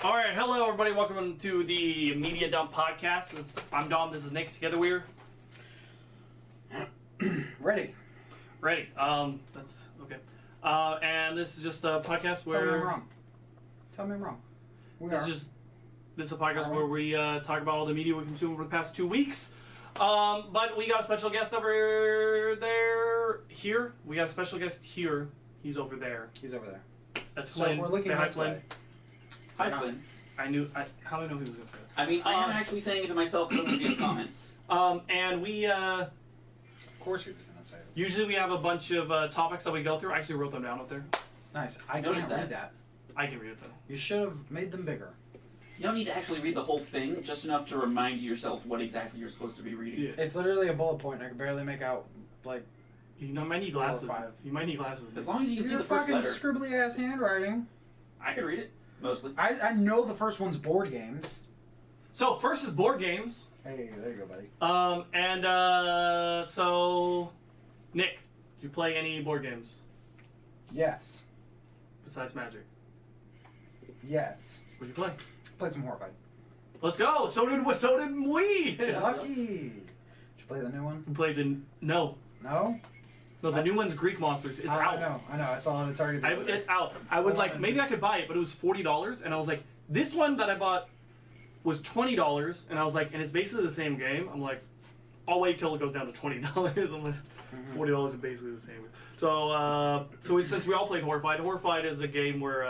All right, hello everybody. Welcome to the Media Dump Podcast. I'm Dom. This is Nick. Together we're ready. That's okay. And this is just a podcast where Tell me I'm wrong. This is a podcast where we talk about all the media we consumed over the past 2 weeks. But we got a special guest over there. Here, we got a special guest here. He's over there. That's Flynn. So if we're looking Say hi, this Flynn. way. Hi, Flynn. How did I know he was going to say that? I mean, I am actually saying it to myself, but I'm going to be in the comments. And we, Of course you're going to say it. usually we have a bunch of topics that we go through. I actually wrote them down up there. Nice. I Notice can't read that. I can read it though. You should have made them bigger. You don't need to actually read the whole thing, just enough to remind yourself what exactly you're supposed to be reading. Yeah. It's literally a bullet point. I can barely make out, like, You might need 4 or glasses. 5. You might need glasses. As long as you can see Your the first fucking letter. scribbly ass handwriting. I can read it, mostly. I know the first one's board games. So first is board games. Hey, there you go, buddy. So Nick, did you play any board games Yes. besides Magic? Yes. What did you play? Played some Horrified. Let's go. So did we. Yeah. Lucky. Did you play the new one? We played the no. No? No, the new one's Greek Monsters. It's out. I know. I saw it at Target. the other day. It's out. I was like, maybe I could buy it, but it was $40, and I was like, this one that I bought was $20, and I was like, and it's basically the same game. I'm like, I'll wait till it goes down to $20. I'm like, $40 is basically the same. So, since we all played Horrified is a game where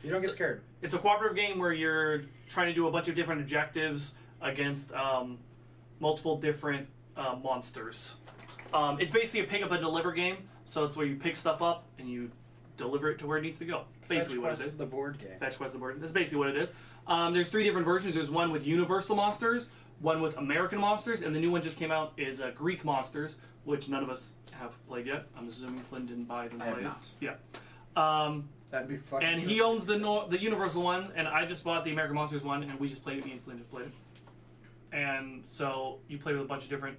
You don't get scared. it's a cooperative game where you're trying to do a bunch of different objectives against multiple different monsters. It's basically a pick up and deliver game, so it's where you pick stuff up and you deliver it to where it needs to go. Basically Fetch what it Quest is. The board game. Fetch Quest the board. That's basically what it is. There's 3 different versions. There's one with Universal Monsters, one with American Monsters, and the new one just came out is Greek Monsters, which none of us have played yet. I'm assuming Flynn didn't buy it and I play have it. not. Yeah. That'd be fucking And good. he owns the Universal one, and I just bought the American Monsters one, and we just played it. Me and Flynn just played it. And so you play with a bunch of different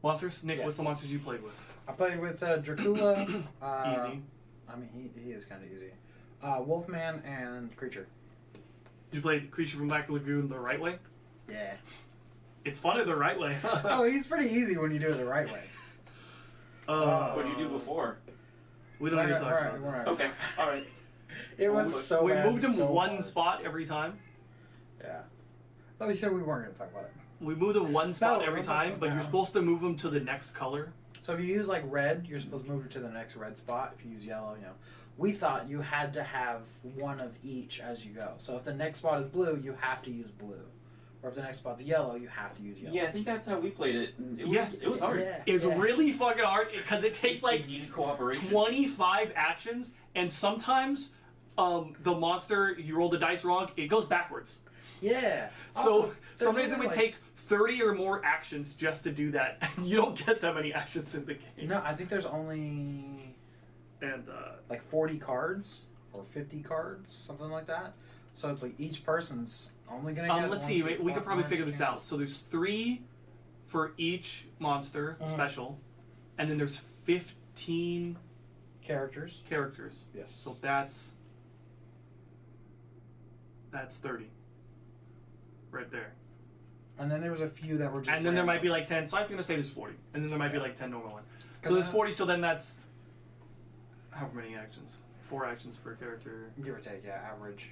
monsters. Nick, what's the Yes. monsters you played with? I played with Dracula. Easy. I mean, he is kind of easy. Wolfman and Creature. Did you play Creature from Black Lagoon the right way? Yeah. It's fun the right way. Oh, he's pretty easy when you do it the right way. What did you do before? We don't need to talk about that. Okay, alright. It was so We bad, moved him so one hard. spot every time. Yeah. I thought we said we weren't going to talk about it. We moved him one spot No, every we're not talking time, but about you're that. supposed to move him to the next color. So if you use like red, you're supposed to move it to the next red spot. If you use yellow, we thought you had to have one of each as you go. So if the next spot is blue, you have to use blue. Or if the next spot's yellow, you have to use yellow. Yeah, I think that's how we played it. And Yes. it was hard. Yeah. It's really fucking hard because it takes like It needed cooperation. 25 actions, and sometimes the monster, you roll the dice wrong, it goes backwards. Yeah. So Also, there's sometimes it only, would like- take 30 or more actions just to do that. You don't get that many actions in the game. No, I think there's only And like 40 cards or 50 cards, something like that. So it's like each person's only going to get let's one see, sweep, we could probably one figure or two this out. chances. So there's 3 for each monster Mhm. special, and then there's 15 Characters. characters. Yes. So that's 30 right there. And then there was a few that were just And then there might be random. like 10, so I'm going to say there's 40. And then there might be Yeah. like 10 normal ones. 'Cause So there's I- 40, so then that's however many actions. 4 actions per character. Give or take, yeah, average.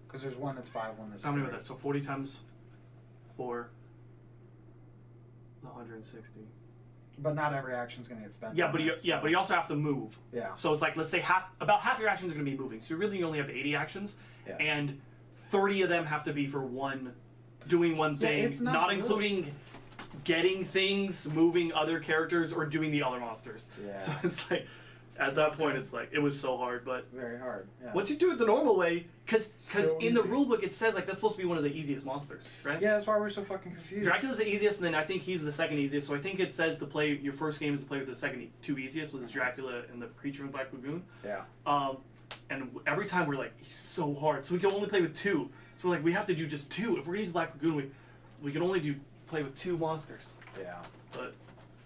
Because there's one that's 5, one that's So how many 3. was that? So 40 times 4 is 160. But not every action's going to get spent. Yeah, on but you that, so- you also have to move. Yeah. So it's like, let's say about half your actions are going to be moving. So really you only have 80 actions, Yeah. and 30 of them have to be for doing one Yeah, thing, it's not good. including getting things, moving other characters, or doing the other monsters. Yeah. So it's like, at that point, it's like, it was so hard. But Very hard. Yeah. once you do it the normal way, because So in the easy. rule book it says like that's supposed to be one of the easiest monsters, right? Yeah, that's why we're so fucking confused. Dracula's the easiest, and then I think he's the second easiest. So I think it says to play your first game is to play with the second 2 easiest, which is Dracula and the Creature in Black Lagoon. Yeah. And every time we're like, he's so hard, so we can only play with 2. So we're like, we have to do just 2. If we're gonna use Black Lagoon, we can only play with 2 monsters. Yeah. But we're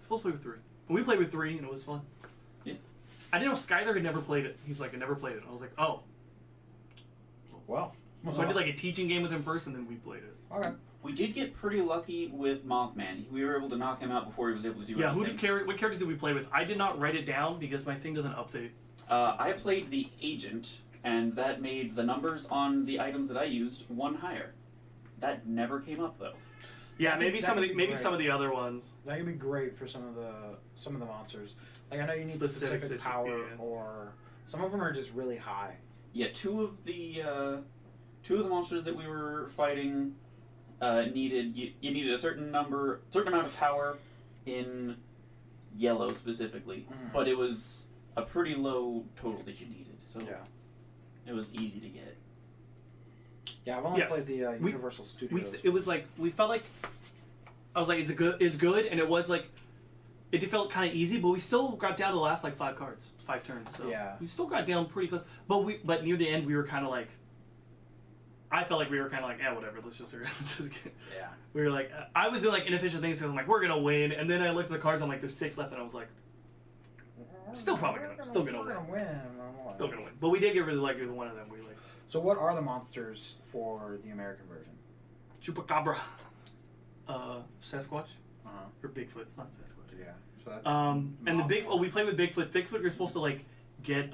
supposed to play with 3. And we played with 3, and it was fun. Yeah. I didn't know Skyler had never played it. He's like, I never played it. I was like, oh. Well. So I did like a teaching game with him first, and then we played it. Okay. We did get pretty lucky with Mothman. We were able to knock him out before he was able to do Yeah, anything. what characters did we play with? I did not write it down because my thing doesn't update. I played the agent, and that made the numbers on the items that I used one higher. That never came up though. Yeah, That maybe could- some that of could the be some of the other ones. That could be great for some of the monsters. Like I know you need Specific specific power, yeah. or some of them are just really high. Yeah, two of the monsters that we were fighting needed you needed a certain amount of power in yellow specifically, but it was a pretty low total that you needed, so Yeah. it was easy to get. Yeah, I've only played the Universal We Studios. it was like we felt like I was like it's good, and it was like it felt kind of easy, but we still got down to the last like 5 turns. So Yeah. we still got down pretty close. But near the end we were kind of like. I felt like we were kind of like, yeah, whatever. Let's just get. Yeah. We were like, I was doing like inefficient things because I'm like, we're gonna win, and then I looked at the cards. I'm like, there's 6 left, and I was like, still probably gonna win. We're gonna win. Still gonna win. But we did get really lucky with one of them. We like So what are the monsters for the American version? Chupacabra, Sasquatch, Uh-huh. or Bigfoot. It's not Sasquatch. Yeah. So that's And we played with Bigfoot. Bigfoot, you're supposed to like get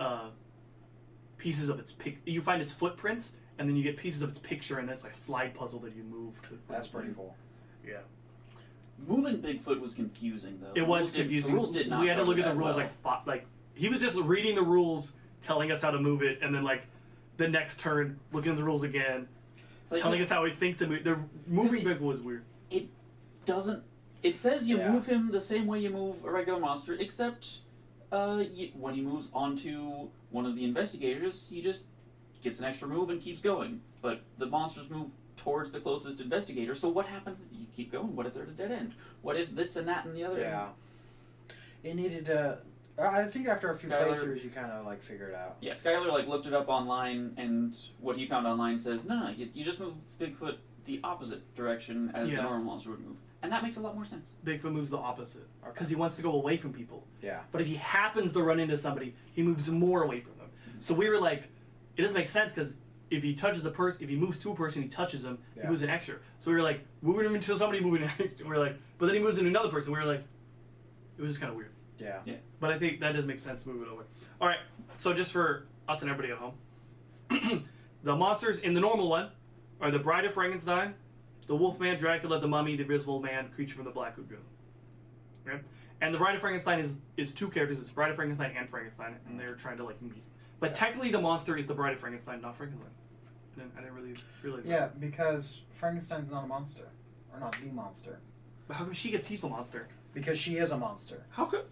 pieces of its you find its footprints, and then you get pieces of its picture, and that's like a slide puzzle that you move to. That's pretty cool. Yeah. Moving Bigfoot was confusing though. It was confusing. The rules did not. We had to look at the cover rules that like he was just reading the rules, telling us how to move it, and then like the next turn looking at the rules again, It's like telling us how we think to move. The moving Bigfoot was weird. it doesn't. It says you Yeah. move him the same way you move a regular monster, except when he moves onto one of the investigators, he just gets an extra move and keeps going. But the monsters move towards the closest investigator. So what happens? You keep going. What if there's a dead end? What if this and that and the other? Yeah. It needed to. I think after a few Skylar- playthroughs, you kind of like figure it out. Yeah, Skylar like looked it up online, and what he found online says no, you just move Bigfoot the opposite direction as Yeah. a normal monster would move, and that makes a lot more sense. Bigfoot moves the opposite because he wants to go away from people. Yeah. But if he happens to run into somebody, he moves more away from them. So we were like, it doesn't make sense because if he touches a person, if he moves to a person, he touches him, he moves an extra. So we were like, moving him into somebody, moving an extra. We were like, but then he moves into another person. We were like, it was just kind of weird. Yeah. Yeah. But I think that does make sense to move it over. All right, so just for us and everybody at home, the monsters in the normal one are the Bride of Frankenstein, the Wolfman, Dracula, the Mummy, the Invisible Man, Creature from the Black Lagoon. Okay? And the Bride of Frankenstein is 2 characters. It's Bride of Frankenstein and Frankenstein, and they're trying to like meet. But technically, the monster is the Bride of Frankenstein, not Frankenstein. I didn't really realize Yeah, that. because Frankenstein's not a monster, or not the monster, But how come she gets he's the monster? because she is a monster. How could?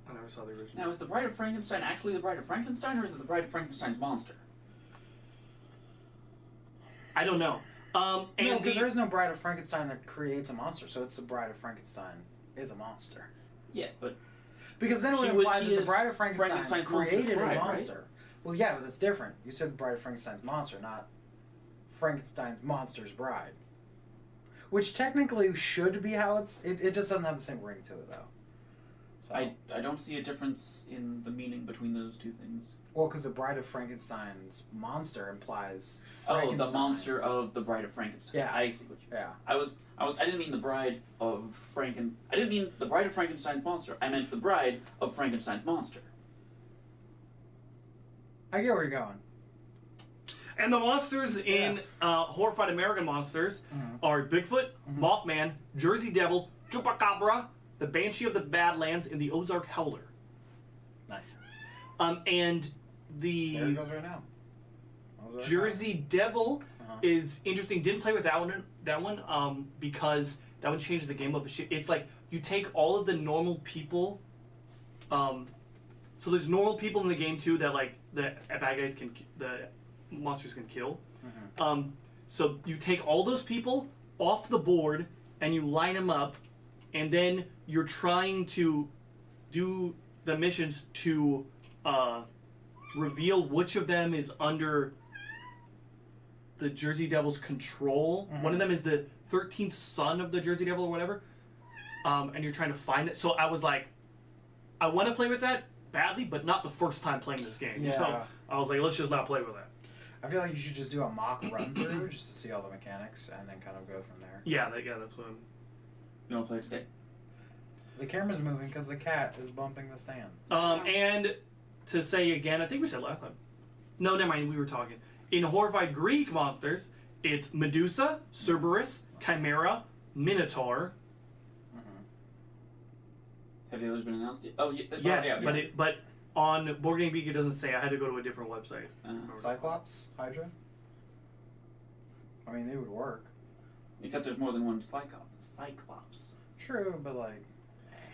I never saw the original. Now, is the Bride of Frankenstein actually the Bride of Frankenstein, or is it the Bride of Frankenstein's monster? I don't know. No, because there is no Bride of Frankenstein that creates a monster, so it's the Bride of Frankenstein is a monster. Yeah, but Because then it would She would- imply she that the is Bride of Frankenstein Frankenstein's monster's created bride, a right? monster. Well, yeah, but that's different. You said Bride of Frankenstein's monster, not Frankenstein's monster's bride. Which technically should be how it just doesn't have the same ring to it, though. So, I don't see a difference in the meaning between those two things. well, because the Bride of Frankenstein's monster implies Oh, Frankenstein. the monster of the Bride of Frankenstein. Yeah. I see what you. Yeah. I didn't mean the Bride of I didn't mean the Bride of Frankenstein's monster. I meant the Bride of Frankenstein's monster. I get where you're going. And the monsters in Horrified American Monsters are Bigfoot, Mothman, Jersey Devil, Chupacabra, the Banshee of the Badlands, and the Ozark Howler. Nice. And the There it goes right now. Ozark Jersey Devil Uh-huh. is interesting. Didn't play with that one because that one changes the game up. It's like you take all of the normal people. So there's normal people in the game too that like the bad guys the monsters can kill. So you take all those people off the board and you line them up, and then you're trying to do the missions to reveal which of them is under the Jersey Devil's control. One of them is the 13th son of the Jersey Devil or whatever. And you're trying to find it. So I was like, I want to play with that badly, but not the first time playing this game. Yeah. So I was like, let's just not play with that. I feel like you should just do a mock run through just to see all the mechanics and then kind of go from there. Yeah, that's what. You want to play it today? The camera's moving because the cat is bumping the stand. And to say again, I think we said last time. No, never mind. We were talking. In horrified Greek monsters, it's Medusa, Cerberus, Chimera, Minotaur. Have the others been announced yet? Oh, yeah. Yes, but on Board Game Geek it doesn't say. I had to go to a different website. Cyclops, Hydra. I mean, they would work. Except there's more than one Cyclops. True, but like.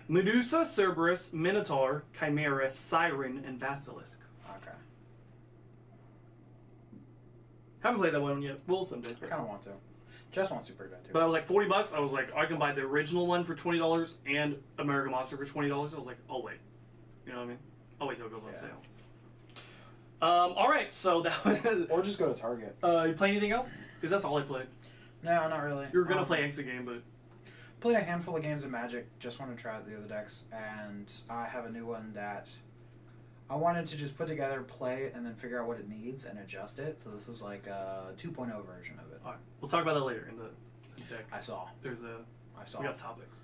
Medusa, Cerberus, Minotaur, Chimera, Siren, and Basilisk. Okay. Haven't played that one yet. Will someday. I kind of want to. Jess wants to pretty bad too. But I was like $40. I was like, I can buy the original one for $20 and American Monster for $20. I was like, oh wait, you know what I mean? I'll wait till it goes on sale. All right, so that was. Or just go to Target. You play anything else? Because that's all I played. No, not really. You were gonna play Exagame, but. Played a handful of games of Magic. Just want to try out the other decks, and I have a new one that I wanted to just put together, play it, and then figure out what it needs and adjust it. So this is like a 2.0 version of it. All right, we'll talk about that later in the deck. I saw. We got topics.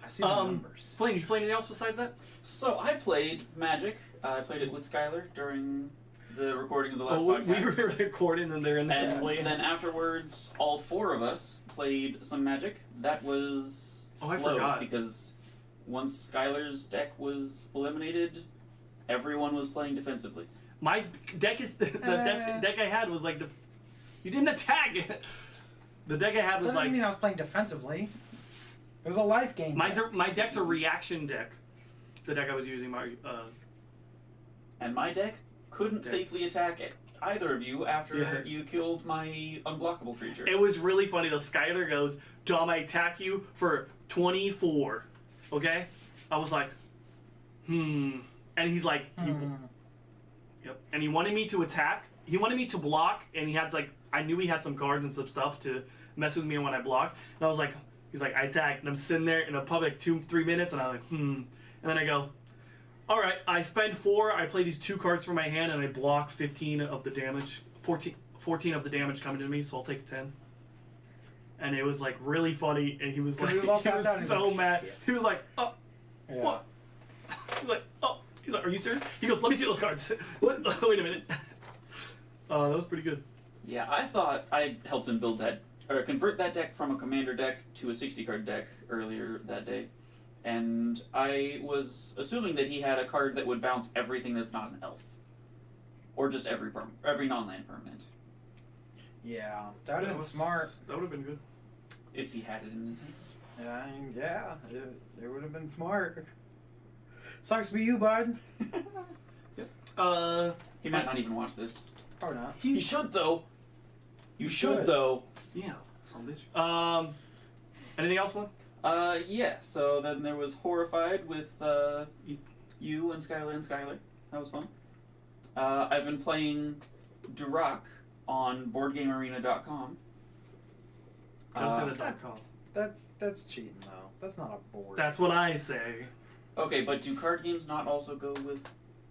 I see the numbers. Flynn, did you play anything else besides that? So I played Magic. I played it with Skylar during the recording of the last podcast. We were recording and they're in there And playing. then afterwards, all four of us played some Magic. That was I slow forgot. because once Skylar's deck was eliminated, everyone was playing defensively. My deck is the deck I had was like you didn't attack. The deck I had was That doesn't like mean I was playing defensively. It was a life game. my deck's a reaction deck. The deck I was using And my deck couldn't safely attack either of you after you killed my unblockable creature. It was really funny. The Skylar goes, Dom, I attack you for 24. Okay? I was like, And he's like, Yep. And he wanted me to attack. He wanted me to block, and he had like, I knew he had some cards and some stuff to mess with me when I blocked. And I was like, he's like, I attack. And I'm sitting there in a public 2-3 minutes, and I'm like, And then I go, all right, I spend 4, I play these 2 cards from my hand, and I block 15 of the damage, 14 of the damage coming to me, so I'll take 10. And it was like really funny, and he was like, he was so mad. He was like, oh, what? He's like, oh, he's like, are you serious? He goes, let me see those cards. What? Wait a minute. That was pretty good. Yeah, I thought I helped him build that, or convert that deck from a commander deck to a 60-card deck earlier that day. And I was assuming that he had a card that would bounce everything that's not an elf. Or just every non-land permanent. Yeah, that would have been smart. That would have been good. If he had it in his hand. It would have been smart. Sucks to be you, bud. He might not even watch this. Or not. He should, though. You should, though. Yeah, some bitch. Anything else, Flynn? Yeah, so then there was Horrified with you and Skylar. That was fun. I've been playing Durak on BoardGameArena.com. Don't say that .com. That's cheating though. That's not a board. That's what I say. Okay, but do card games not also go with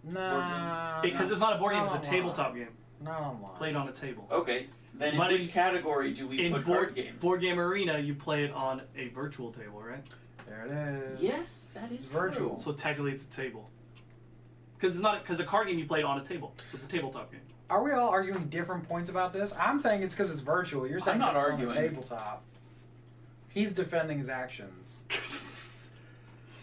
Nah. Because it's not a board game, it's a tabletop game. Not online. Played on a table. Okay, then in which category do we put card games? Board Game Arena, you play it on a virtual table, right? There it is. Yes, that is true. virtual. So technically it's a table. Because a card game you played on a table. So it's a tabletop game. Are we all arguing different points about this? I'm saying it's because it's virtual. You're saying I'm not 'cause it's arguing. on a tabletop. He's defending his actions.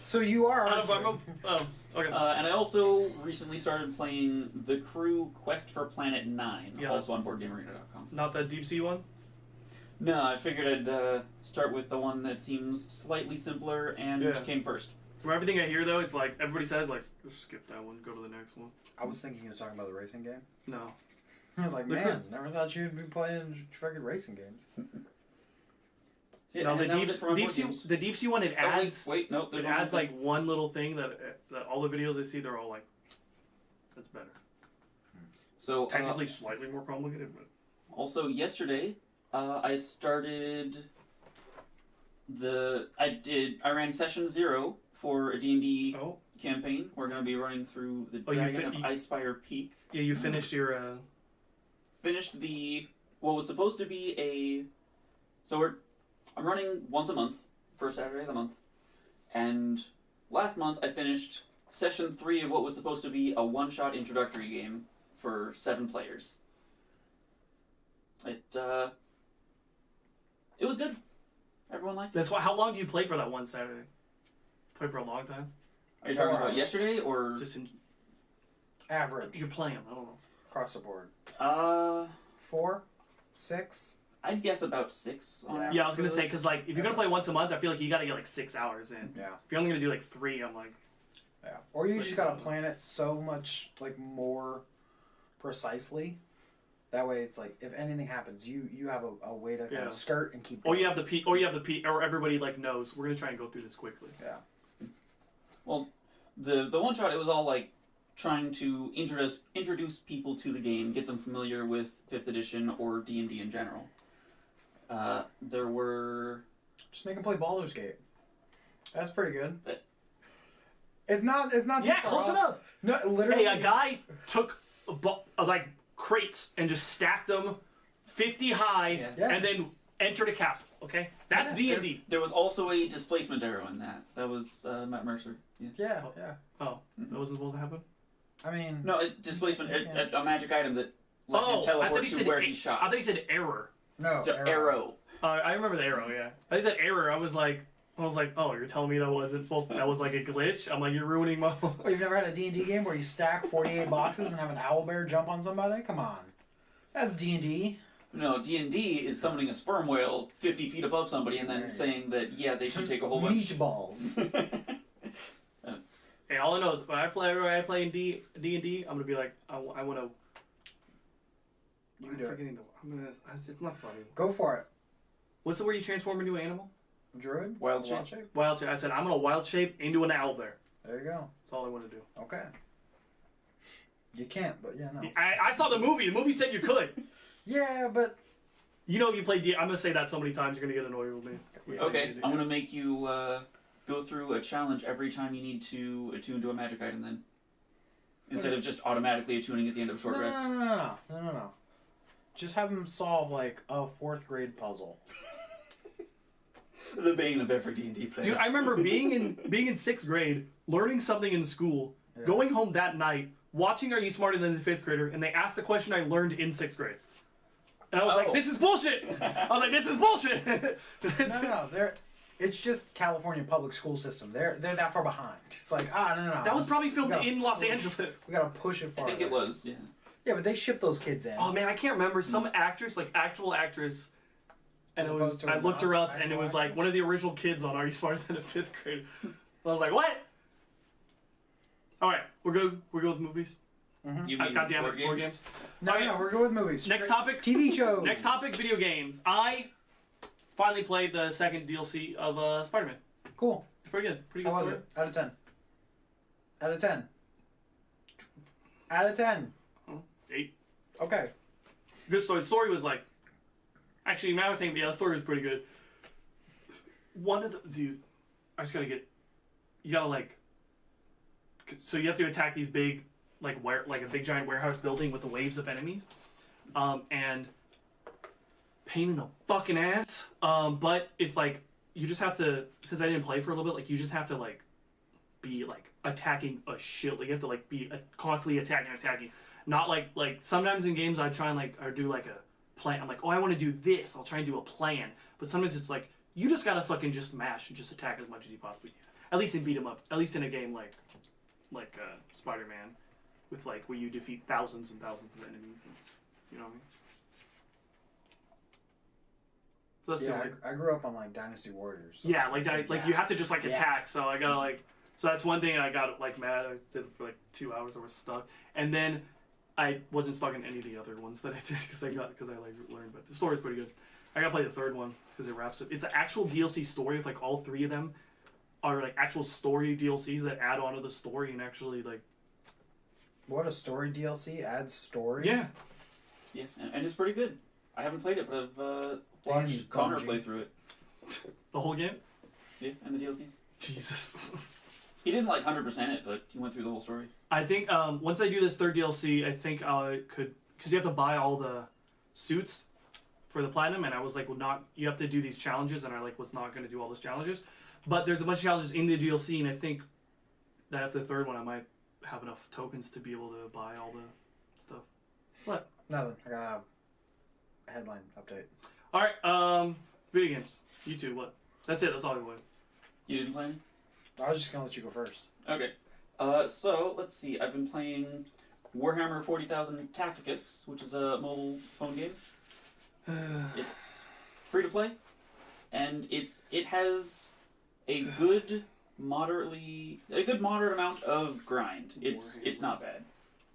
So you are arguing. Oh, okay. And I also recently started playing The Crew Quest for Planet 9, Yeah, also on BoardGameArena.com. Not that deep sea one? No, I figured I'd start with the one that seems slightly simpler and came first. From everything I hear, though, it's like, everybody says, like, just skip that one, go to the next one. I was thinking he was talking about the racing game. No. I was like, man, never thought you'd be playing fucking racing games. Yeah, No, and that was it for my board the games. deep sea one, it adds, Wait, no, there's it one adds more like thing. one little thing that all the videos I see, they're all like, that's better. So, Technically slightly more complicated, but. also yesterday, I started I ran session 0 for a D&D Oh. campaign. We're going to be running through the Oh, Dragon of Icespire Peak. Yeah, you finished your finished what was supposed to be I'm running once a month, first Saturday of the month, and last month I finished session 3 of what was supposed to be a one-shot introductory game for 7 players. It was good. Everyone liked it. That's why. How long do you play for that one Saturday? Play for a long time. Are you talking about yesterday or Just in Average. you're playing? I don't know. Across the board. 4? 6? I'd guess about 6. On Yeah, I was gonna say because like if you're gonna play once a month, I feel like you gotta get like 6 hours in. Yeah. If you're only gonna do like 3, I'm like. Yeah. Or you just gotta plan it so much like more precisely. That way, it's like if anything happens, you have a way to kind of skirt and keep. Or you have or everybody like knows we're gonna try and go through this quickly. Yeah. Well, the one shot, it was all like trying to introduce people to the game, get them familiar with 5th edition or D&D in general. There were just make them play Baldur's Gate. That's pretty good. It's not too Yeah, far close off. enough. No, literally. Hey, a guy took like crates and just stacked them 50 high, Yeah. and then entered a castle. Okay, that's D&D. There was also a displacement arrow in that. That was Matt Mercer. Yeah. Yeah. Oh, that wasn't supposed to happen. I mean. No, displacement, a magic item that let him teleport to where he shot. I thought he said error. No. It's an arrow. I remember the arrow. Yeah, I said error. I was like, oh, you're telling me that was like a glitch? I'm like, you're ruining my. Oh, you've never had a D&D game where you stack 48 boxes and have an owlbear jump on somebody? Come on. That's D&D. No, D&D is summoning a sperm whale 50 feet above somebody and then saying that, yeah, they should take a whole bunch. Meatballs. Hey, all I know is when I play in D&D, I'm gonna be like, I want to. You do it. It's not funny. Go for it. What's the word you transform into an animal? Druid? Wild shape. Wild shape. I said I'm gonna wild shape into an owlbear. There you go. That's all I want to do. Okay. You can't, but yeah, no. I saw the movie. The movie said you could. Yeah, but... You know, if you play D, I'm gonna say that so many times you're gonna get annoyed with me. Okay, I'm gonna make you go through a challenge every time you need to attune to a magic item then. Instead of just automatically attuning at the end of a short rest. No. Just have them solve, like, a 4th grade puzzle. The bane of every D&D player. Dude, I remember being in 6th grade, learning something in school, going home that night, watching Are You Smarter Than the 5th Grader, and they asked the question I learned in 6th grade. And I was like, this is bullshit! I was like, this is bullshit! No. It's just California public school system. They're that far behind. It's like, no. That was probably filmed in Los Angeles. We gotta push it farther. I think it was, yeah. Yeah, but they ship those kids in. Oh man, I can't remember. Some actress, like actual actress, and I looked her up, and it was like one of the original kids on Are You Smarter Than a 5th Grader? I was like, what? All right, we're good. We're good with movies. Mm-hmm. You mean God damn it, board games? No, we're good with movies. Next topic. TV shows. Next topic, video games. I finally played the second DLC of Spider-Man. Cool. It's pretty good. Pretty good How was story. it? Out of 10. Out of 10. Out of 10. 8. Okay. Good story. The story was like, actually, now I think, the story was pretty good. Dude, I just gotta you gotta like, so you have to attack these big, like a big giant warehouse building with the waves of enemies, and pain in the fucking ass. But it's like you just have to, since I didn't play for a little bit, like you just have to like be like attacking a shit. Like you have to like be constantly attacking. Not like sometimes in games I try and or do like a plan. I'm like, oh, I want to do this. I'll try and do a plan. But sometimes it's like you just gotta fucking just mash and just attack as much as you possibly can. At least in beat 'em up. At least in a game like Spider-Man, with like where you defeat thousands and thousands of enemies. And, you know what I mean? So that's I grew up on like Dynasty Warriors. So yeah, you have to just attack. So I gotta so that's one thing I got mad. I did it for like 2 hours. I was stuck, and then I wasn't stuck in any of the other ones that I did because I learned. But the story's pretty good. I gotta play the third one because it wraps up. It's an actual DLC story with all 3 of them are actual story DLCs that add on to the story and actually What, a story DLC adds story? Yeah. Yeah, and it's pretty good. I haven't played it, but I've watched Connor play through it. The whole game? Yeah, and the DLCs. Jesus. He didn't 100% it, but he went through the whole story. I think once I do this third DLC, I think I could because you have to buy all the suits for the platinum, and I was like, well, not, you have to do these challenges, and I like was not going to do all those challenges. But there's a bunch of challenges in the DLC, and I think that after the third one, I might have enough tokens to be able to buy all the stuff. What? Nothing. I got a headline update. All right. Video games. You two. What? That's it. That's all I wanted. You didn't play any? I was just gonna let you go first. Okay. So let's see. I've been playing Warhammer 40,000 Tacticus, which is a mobile phone game. It's free to play, and it has a good moderate amount of grind. It's not bad.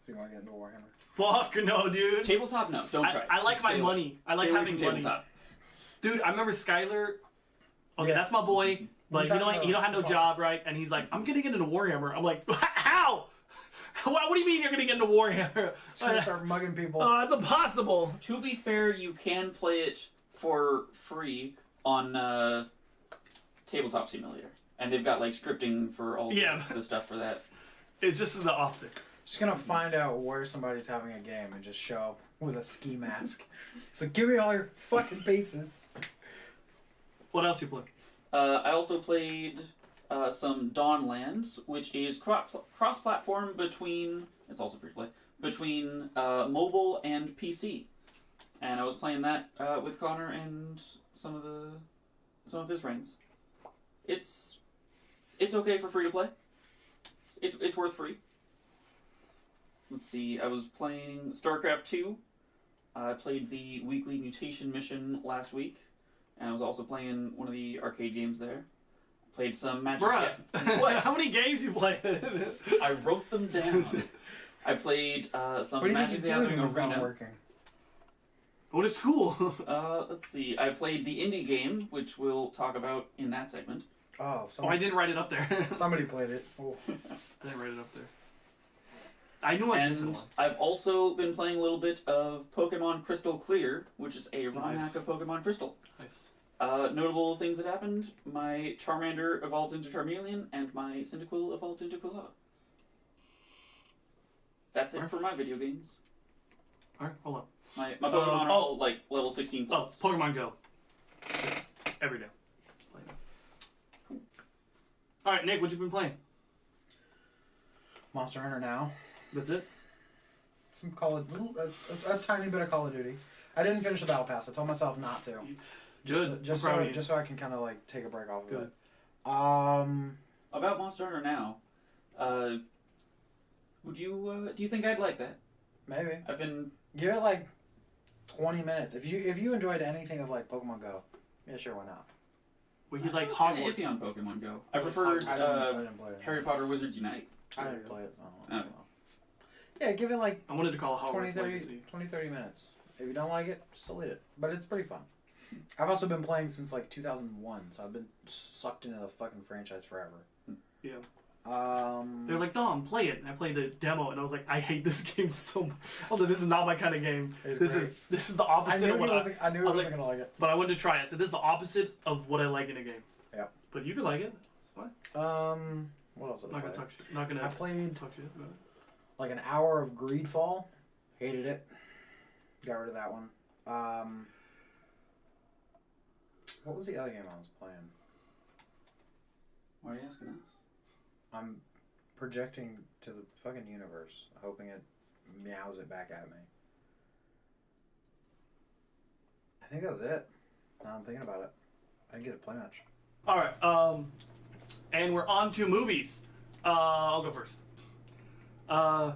You want to get into Warhammer? Fuck no, dude. Tabletop, no, don't try. I like Just my stay away. money. I like Stay away having from money. tabletop. Dude, I remember Skyler. Okay, Yeah. that's my boy. But We're he talking don't have no about job, right? And he's like, I'm gonna get into Warhammer. I'm like, how? What do you mean you're gonna get into Warhammer? Just gonna start mugging people. Oh, that's impossible. To be fair, you can play it for free on Tabletop Simulator, and they've got like scripting for all the stuff for that. It's just the optics. Just gonna find out where somebody's having a game and just show up with a ski mask. So give me all your fucking pieces. What else you play? I also played some Dawnlands, which is cross-platform between. It's also free to play between mobile and PC, and I was playing that with Connor and some of his friends. It's okay for free to play. It's worth free. Let's see. I was playing StarCraft 2. I played the weekly mutation mission last week, and I was also playing one of the arcade games there. Played some Magic. Bruh, What? how many games you played? I wrote them down. I played some What do you think Magic he's the doing Gathering when he's not Arena. working? Go to school. Let's see. I played the indie game, which we'll talk about in that segment. Oh, Oh, I didn't write it up there. somebody played it. Oh. I didn't write it up there. I knew I was missing And one. I've also been playing a little bit of Pokemon Crystal Clear, which is a ROM Nice. hack of Pokemon Crystal. Nice. Notable things that happened: my Charmander evolved into Charmeleon, and my Cyndaquil evolved into Quilava. That's it for my video games. Alright, hold on. My Pokemon are all like level 16 plus. Oh, Pokemon Go. Every day. Cool. Alright, Nick, what you been playing? Monster Hunter now. That's it? Some a tiny bit of Call of Duty. I didn't finish the Battle Pass. I told myself not to. Good. Just I'm proud of you. so I can kind of like take a break off of Good. it. About Monster Hunter now, do you think I'd like that? Maybe. I've been Give it like 20 minutes. If you enjoyed anything of like Pokemon Go, yeah, sure, why not? Well, you like kinda Hogwarts. iffy on Pokemon Go. I preferred I didn't play it. Harry Potter Wizards Unite. I didn't play it. I don't know. Okay. Yeah, give it like I wanted to call it 20, Hogwarts 30, Legacy. 20, 30 minutes. If you don't like it, just delete it. But it's pretty fun. I've also been playing since like 2001, so I've been sucked into the fucking franchise forever. Yeah. Um, They're like, Dom, play it. And I played the demo, and I was like, I hate this game so much. I was like, this is not my kind of game. It's This great. is the I opposite knew of he what wasn't. I knew he was wasn't like- gonna like it. But I wanted to try it. So this is the opposite of what I like in a game. Yeah. But you can like it. It's fine. What else did I'm I not gonna play? talk shit. Not gonna I played talk shit about it. like an hour of Greedfall. Hated it. Got rid of that one. What was the other game I was playing? Why are you asking us? I'm projecting to the fucking universe, hoping it meows it back at me. I think that was it. Now I'm thinking about it. I didn't get to play much. All right. And we're on to movies. I'll go first. I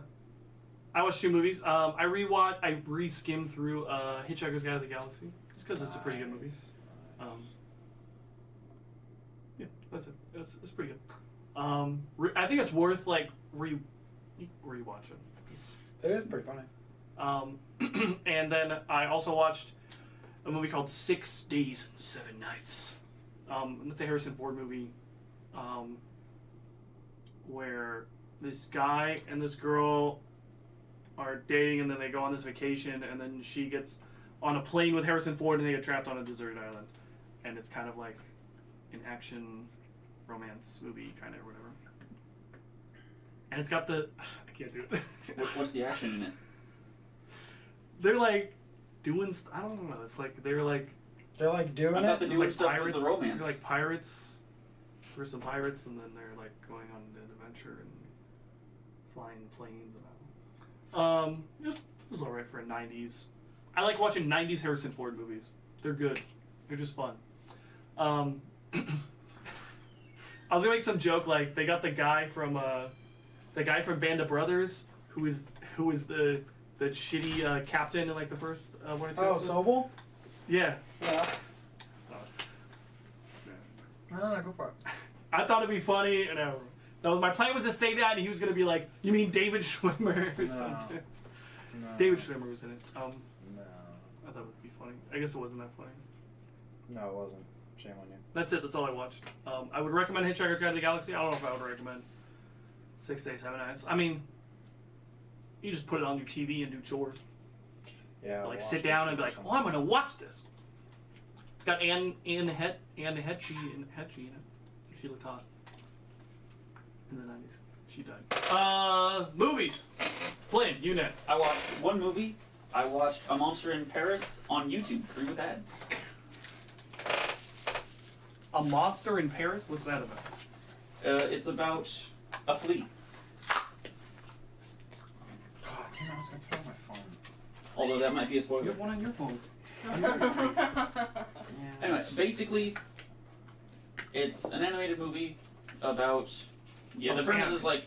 watched 2 movies. I re-skimmed through Hitchhiker's Guide to the Galaxy just because it's a pretty good movie. Yeah, that's it. It's pretty good. I think it's worth like rewatch it. It is pretty funny. And then I also watched a movie called 6 Days and 7 Nights. It's a Harrison Ford movie where this guy and this girl are dating, and then they go on this vacation, and then she gets on a plane with Harrison Ford, and they get trapped on a deserted island. And it's kind of like an action romance movie, kind of, or whatever. And it's got the... I can't do it. What's the action in it? they're like doing. I don't know. It's like they're like doing I thought the it. doing like stuff pirates. was the romance. They're like pirates. There's some pirates, and then they're like going on an adventure and flying planes. It was alright for a '90s. I like watching '90s Harrison Ford movies. They're good. They're just fun. I was gonna make some joke like they got the guy from Band of Brothers who is the shitty captain in like the first one or two. Oh, episodes. Sobel? Yeah. Yeah. No, go for it. I thought it'd be funny, and my plan was to say that, and he was gonna be like, "You mean David Schwimmer or something?" No. David Schwimmer was in it. No. I thought it would be funny. I guess it wasn't that funny. No, it wasn't. Shame on you. That's it. That's all I watched. I would recommend Hitchhiker's Guide to the Galaxy. I don't know if I would recommend 6 Days, 7 Nights. I mean, you just put it on your TV and do chores. Yeah. Like sit down and be like, "Oh, I'm gonna watch this." It's got Anne Heche in it. She looked hot in the 90s. She died. Movies. Flynn, you next. I watched one movie. I watched A Monster in Paris on YouTube, free with ads. A Monster in Paris? What's that about? It's about a flea. Oh, damn, I was gonna throw my phone. Although that might be a spoiler. You have one on your phone. Anyway, basically, it's an animated movie about. Yeah, the premise is like.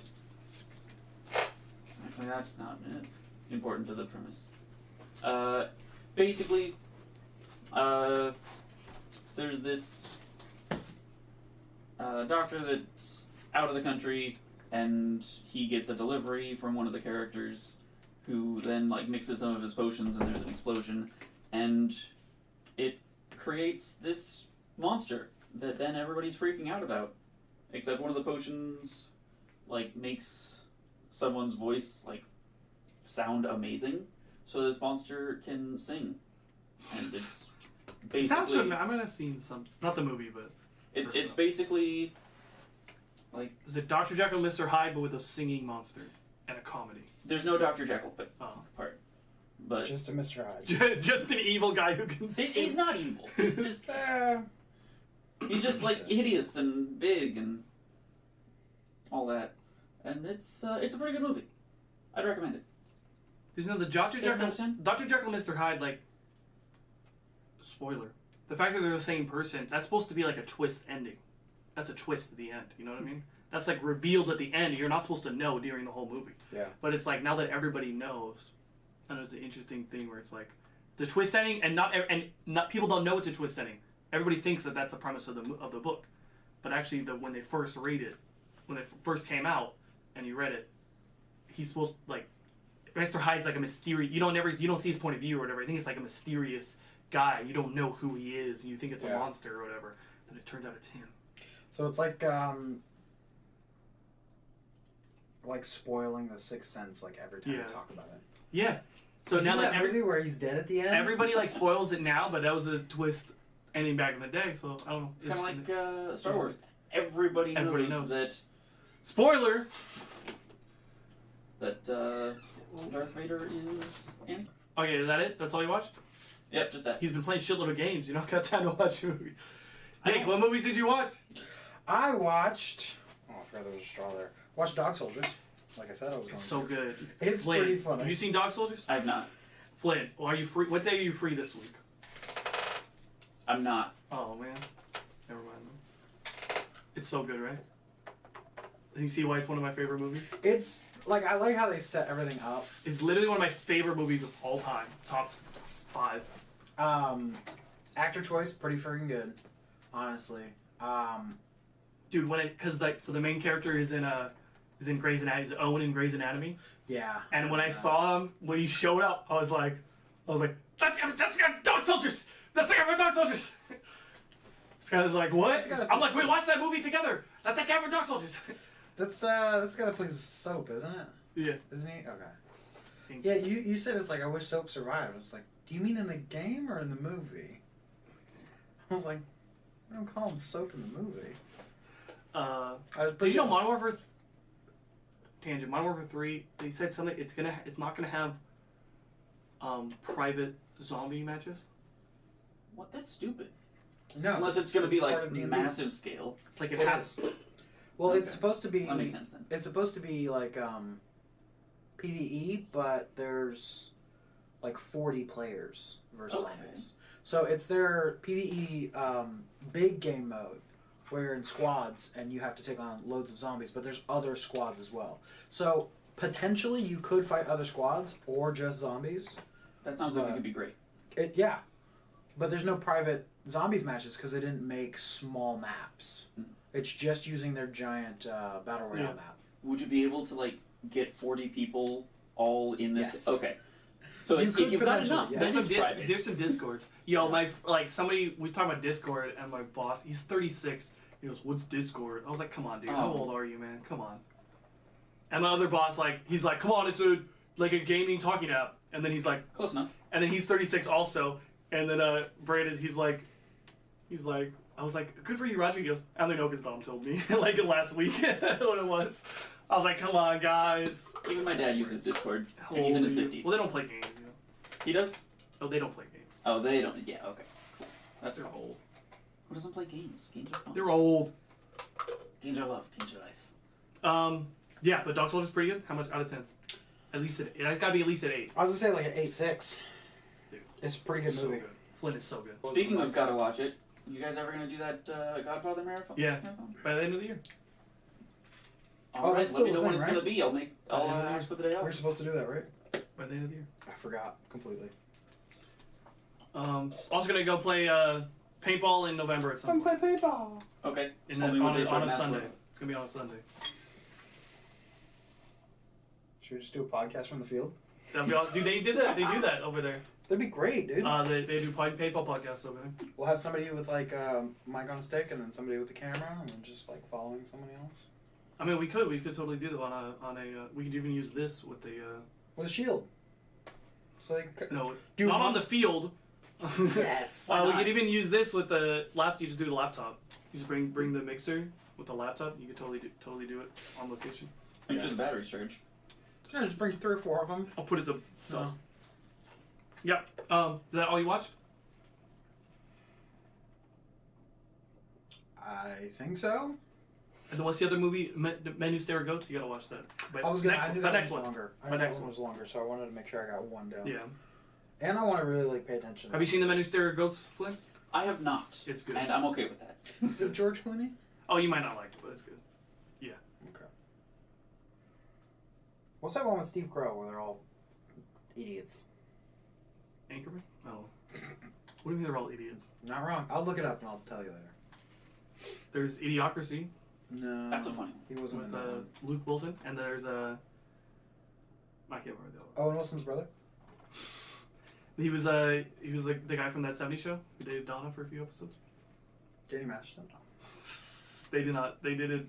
Actually, that's not important to the premise. Basically, there's this doctor that's out of the country, and he gets a delivery from one of the characters, who then like mixes some of his potions, and there's an explosion, and it creates this monster that then everybody's freaking out about. Except one of the potions, like, makes someone's voice, like, sound amazing. So this monster can sing. And it's basically... It sounds familiar. I might have seen some... Not the movie, but... It's basically, like... Is it Dr. Jekyll and Mr. Hyde, but with a singing monster and a comedy? There's no Dr. Jekyll part. But Just a Mr. Hyde. Just an evil guy who can sing. he's not evil. He's just... He's just like hideous and big and all that, and it's a pretty good movie. I'd recommend it. Because the Dr. 7 out of Jekyll, 10? Dr. Jekyll and Mr. Hyde, like, spoiler. The fact that they're the same person, that's supposed to be like a twist ending. That's a twist at the end. You know what I mean? That's like revealed at the end. You're not supposed to know during the whole movie. Yeah. But it's like now that everybody knows, and it's an interesting thing where it's like the twist ending, and not people don't know it's a twist ending. Everybody thinks that that's the premise of the book, but actually, when they first read it, when it first came out, and you read it, he's supposed like Mr. Hyde's like a mysterious. You don't see his point of view or whatever. I think he's like a mysterious guy. You don't know who he is, and you think it's a monster or whatever. But it turns out it's him. So it's like spoiling the Sixth Sense like every time you talk about it. Yeah. So now that movie where he's dead at the end, everybody like spoils it now, but that was a twist ending back in the day. So I don't know. It's kind of like Star Wars. Everybody knows that. Spoiler. That Darth Vader is Anakin. Okay, is that it? That's all you watched? Yep, just that. He's been playing shitload of games. You don't got time to watch movies. Nick, what movies did you watch? I watched. Oh, I forgot there was a straw there. Watched Dog Soldiers. Like I said, I was going. It's so good. It's Flynn, pretty funny. Have you seen Dog Soldiers? I have not. Flynn, are you free? What day are you free this week? I'm not. Oh man, never mind. Then. It's so good, right? You see why it's one of my favorite movies? It's like I like how they set everything up. It's literally one of my favorite movies of all time. Top 5. Actor choice pretty freaking good, honestly. Dude, so the main character is in Grey's Anatomy. Is Owen in Grey's Anatomy. Yeah. And when I saw him, when he showed up, I was like, that's the guy from Dog Soldiers. That's the guy from Dog Soldiers. This guy was like, what? I'm like, we watched that movie together. That's that guy from Dog Soldiers. That's this guy that plays Soap, isn't it? Yeah. Isn't he? Okay. Yeah, you said it's like I wish Soap survived. It's like, do you mean in the game or in the movie? I was like, I don't call him Soap in the movie. Did you know Modern Warfare? Tangent. Modern Warfare 3. They said something. It's not gonna have private zombie matches. What? That's stupid. No, Unless it's gonna be part like of D&D. massive scale. Like it It has. is. Well, Okay. it's supposed to be. That makes sense then. It's supposed to be like PVE, but there's like 40 players versus Okay. zombies. So it's their PVE big game mode, where you're in squads and you have to take on loads of zombies, but there's other squads as well. So potentially you could fight other squads or just zombies. That sounds like it could be great. Yeah, but there's no private zombies matches because they didn't make small maps. It's just using their giant battle royale map. Would you be able to like get 40 people all in this? Yes. Okay. So You if could you've got potentially, enough, yeah. then There's it's private. there's some Discords. Yo, somebody we talk about Discord and my boss, he's 36. He goes, "What's Discord?" I was like, "Come on, dude. How Oh. old are you, man? Come on." And my other boss, he's like, "Come on, it's a gaming talking app." And then he's like, Close enough. and then he's 36 also. And then Brad he's like, I was like, "Good for you, Roger." He goes, "I only know because Dom told me like last week what it was." I was like, "Come on, guys." Even my dad uses Discord, and he's in his 50s. Well, they don't play games. You know? He does? Oh, they don't play games. Oh, they don't. Yeah, okay. That's They're fine. old. Who doesn't play games? Games are fun. They're old. Games are love. Games are life. Yeah, but Dog Soldier's pretty good. How much out of 10? At least it's got to be at least at 8. I was gonna say like an 8.6. Dude, It's a pretty good so movie. good. Flynn is so good. Speaking of gotta watch it, you guys ever gonna do that Godfather marathon? Yeah. By the end of the year. All right, that's let me still know a when thing, it's gonna be. I'll Yeah. ask for the day We're off. supposed to do that, right? By the end of the year. I forgot completely. Also gonna go play paintball in November at some point. play paintball. Okay. In Tell me what days on right a now. Sunday. It's gonna be on a Sunday. Should we just do a podcast from the field? Dude, they did that. They do that over there. That'd be great, dude. They do paintball podcasts over there. We'll have somebody with like mic on a stick, and then somebody with the camera, and then just like following somebody else I mean, we could totally do that on a. We could even use this with the. with a shield. So they can... No, Do not one- on the field. Yes. Why We not? could even use this with the laptop. You just do the laptop. You just bring the mixer with the laptop. You could totally do it on location. Make sure the battery's charged. Yeah, just bring 3 or 4 of them. I'll put it to. No. Yep. Is that all you watched? I think so. And then what's the other movie? Men Who Stare at Goats. You gotta watch that. But I was gonna. next I knew one. that Next one one. was longer. I My knew that next one one. was longer, so I wanted to make sure I got one down. Yeah. And I want to really like pay attention. Have you seen the Men Who Stare at Goats, Flynn? I have not. It's good. And I'm okay with that. Is it George Clooney? Oh, you might not like it, but it's good. Okay. What's that one with Steve Crow where they're all idiots? Anchorman? Oh. What do you mean they're all idiots? Not wrong. I'll look it up and I'll tell you later. There's Idiocracy No. That's a funny one. He wasn't with in that one. Luke Wilson, and there's I can't remember the other one. Owen Wilson's brother? He was like the guy from that '70s show who dated Donna for a few episodes. Danny Masterson? They did not. They did it.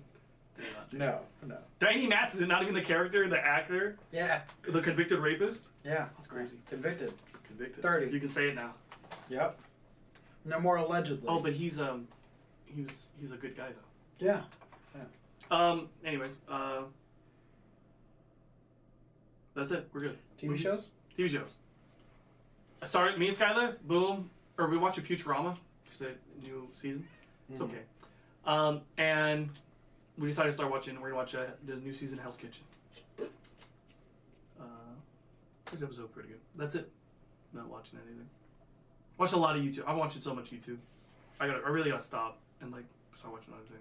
They did not. No. Danny Masterson, not even the character, the actor, Yeah. the convicted rapist. Yeah. That's crazy. Convicted. Convicted. 30. You can say it now. Yep. No more allegedly. Oh, but he's a good guy though. Yeah. Anyways, that's it. We're good. TV Movies? shows? TV shows. I started. Me and Skylar. Boom. Or we watched Futurama. Just a new season. It's okay. And we decided to start watching. We're gonna watch the new season of Hell's Kitchen. This episode was pretty good. That's it. Not watching anything. Watched a lot of YouTube. I'm watching so much YouTube. I really gotta stop and like start watching other things.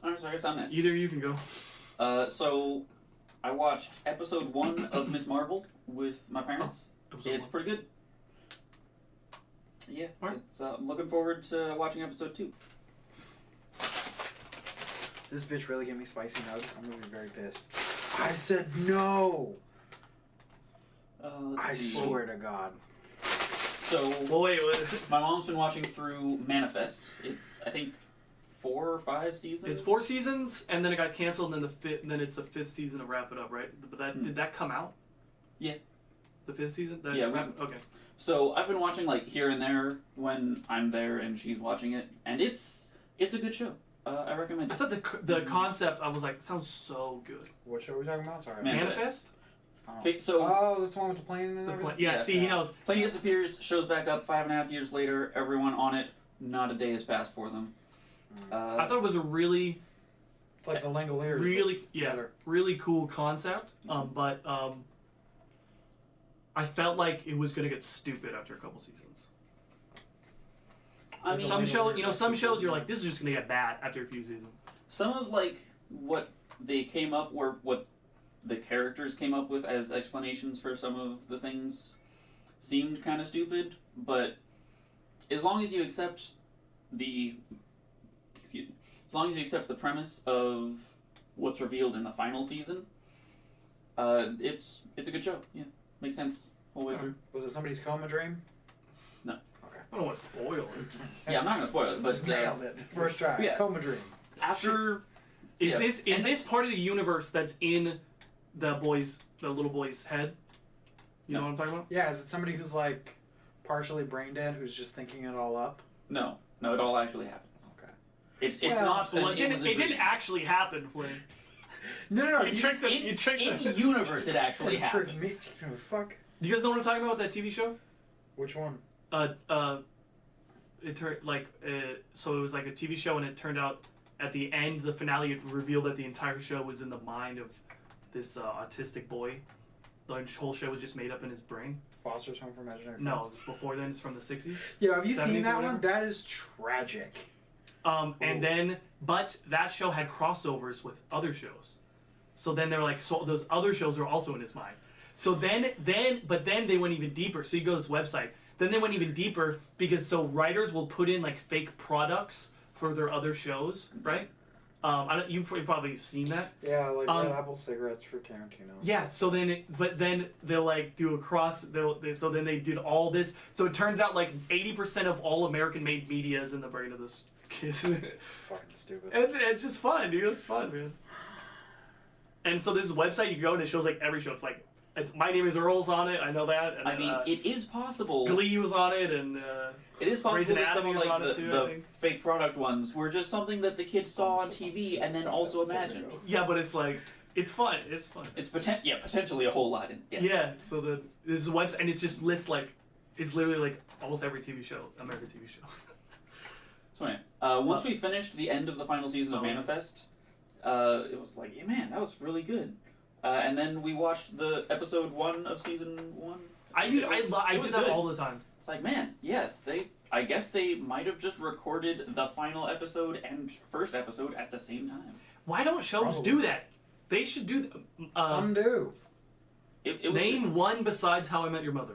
Alright, so I guess I'm next. Either you can go. So I watched episode 1 of Miss Marvel with my parents. Episode It's one. pretty good. Yeah, Alright. I'm looking forward to watching episode 2. This bitch really gave me spicy nugs. I'm gonna be very pissed. I said no! Let's I see. swear to God. So Well, wait. my mom's been watching through Manifest. It's I think 4 or 5 seasons. It's 4 seasons, and then it got canceled, and then then it's a 5th season to wrap it up, right? But did that come out? Yeah. The 5th season? Yeah, Okay. So I've been watching like here and there when I'm there and she's watching it, and it's a good show. I recommend I it. thought the concept, I was like, sounds so good. What show are we talking about? Sorry. Man- Manifest? Okay, so Oh, that's the one with the plane and The everything? yeah, see, he knows. plane disappears, shows back up 5.5 years later. Everyone on it. Not a day has passed for them. I thought it was a really, It's like the Langoliers. really cool concept. But I felt like it was gonna get stupid after a couple seasons. I mean, Some shows you're like, this is just gonna get bad after a few seasons. some of like what they came up or what the characters came up with as explanations for some of the things seemed kind of stupid, but as long as you accept the as long as you accept the premise of what's revealed in the final season, it's a good show. Yeah, makes sense all the way through. Was it somebody's coma dream? No. Okay. I don't want to spoil it. Yeah, I'm not gonna spoil it, but Just nailed it. First try. yeah. Coma dream. after Is this part of the universe that's in the little boy's head? You know what I'm talking about? Yeah, is it somebody who's like partially brain dead who's just thinking it all up? no, it all actually happens. Okay. It's Well, not. Well, an, it was a didn't dream. actually happen, Flynn. No. You tricked them. In, You tricked in them. universe, it actually You tricked me. happens. Oh, fuck. Do you guys know what I'm talking about with that TV show? Which one? It turned so it was like a TV show, and it turned out at the end, the finale, it revealed that the entire show was in the mind of this autistic boy. The whole show was just made up in his brain. Foster's Home for Imaginary Friends? No, before then, it's from the 60s. Yeah, have you 70s seen or that one? whatever? That is tragic. And then, but that show had crossovers with other shows. So then they're like, so those other shows are also in his mind. So then they went even deeper. So you go to this website. Then they went even deeper because so writers will put in like fake products for their other shows, right? You've probably seen that. Yeah, like Red Apple cigarettes for Tarantino. Yeah. So then, but then they'll like do a cross. So then they did all this. So it turns out like 80% of all American-made media is in the brain of this kid. Fucking stupid. It's just fun, dude. It's fun, man. And so this website you go and it shows like every show. It's like My Name Is Earl's on it. I know that. And I mean, it is possible. Glee was on it, and it is Grey's possible that some Anatomy of was like on it too, I the think. fake product ones were just something that the kids saw on TV and then also imagined. yeah, but it's like it's fun. It's fun. It's potentially a whole lot. Yeah. So there's a website, and it just lists like it's literally like almost every TV show, American TV show. So anyway, once we finished the end of the final season of Manifest, it was like, yeah, man, that was really good. And then we watched the episode 1 of season 1. I do that all the time. It's like, man, yeah, I guess they might have just recorded the final episode and first episode at the same time. Why don't shows do that? They should do. Some do. It was Name one besides How I Met Your Mother.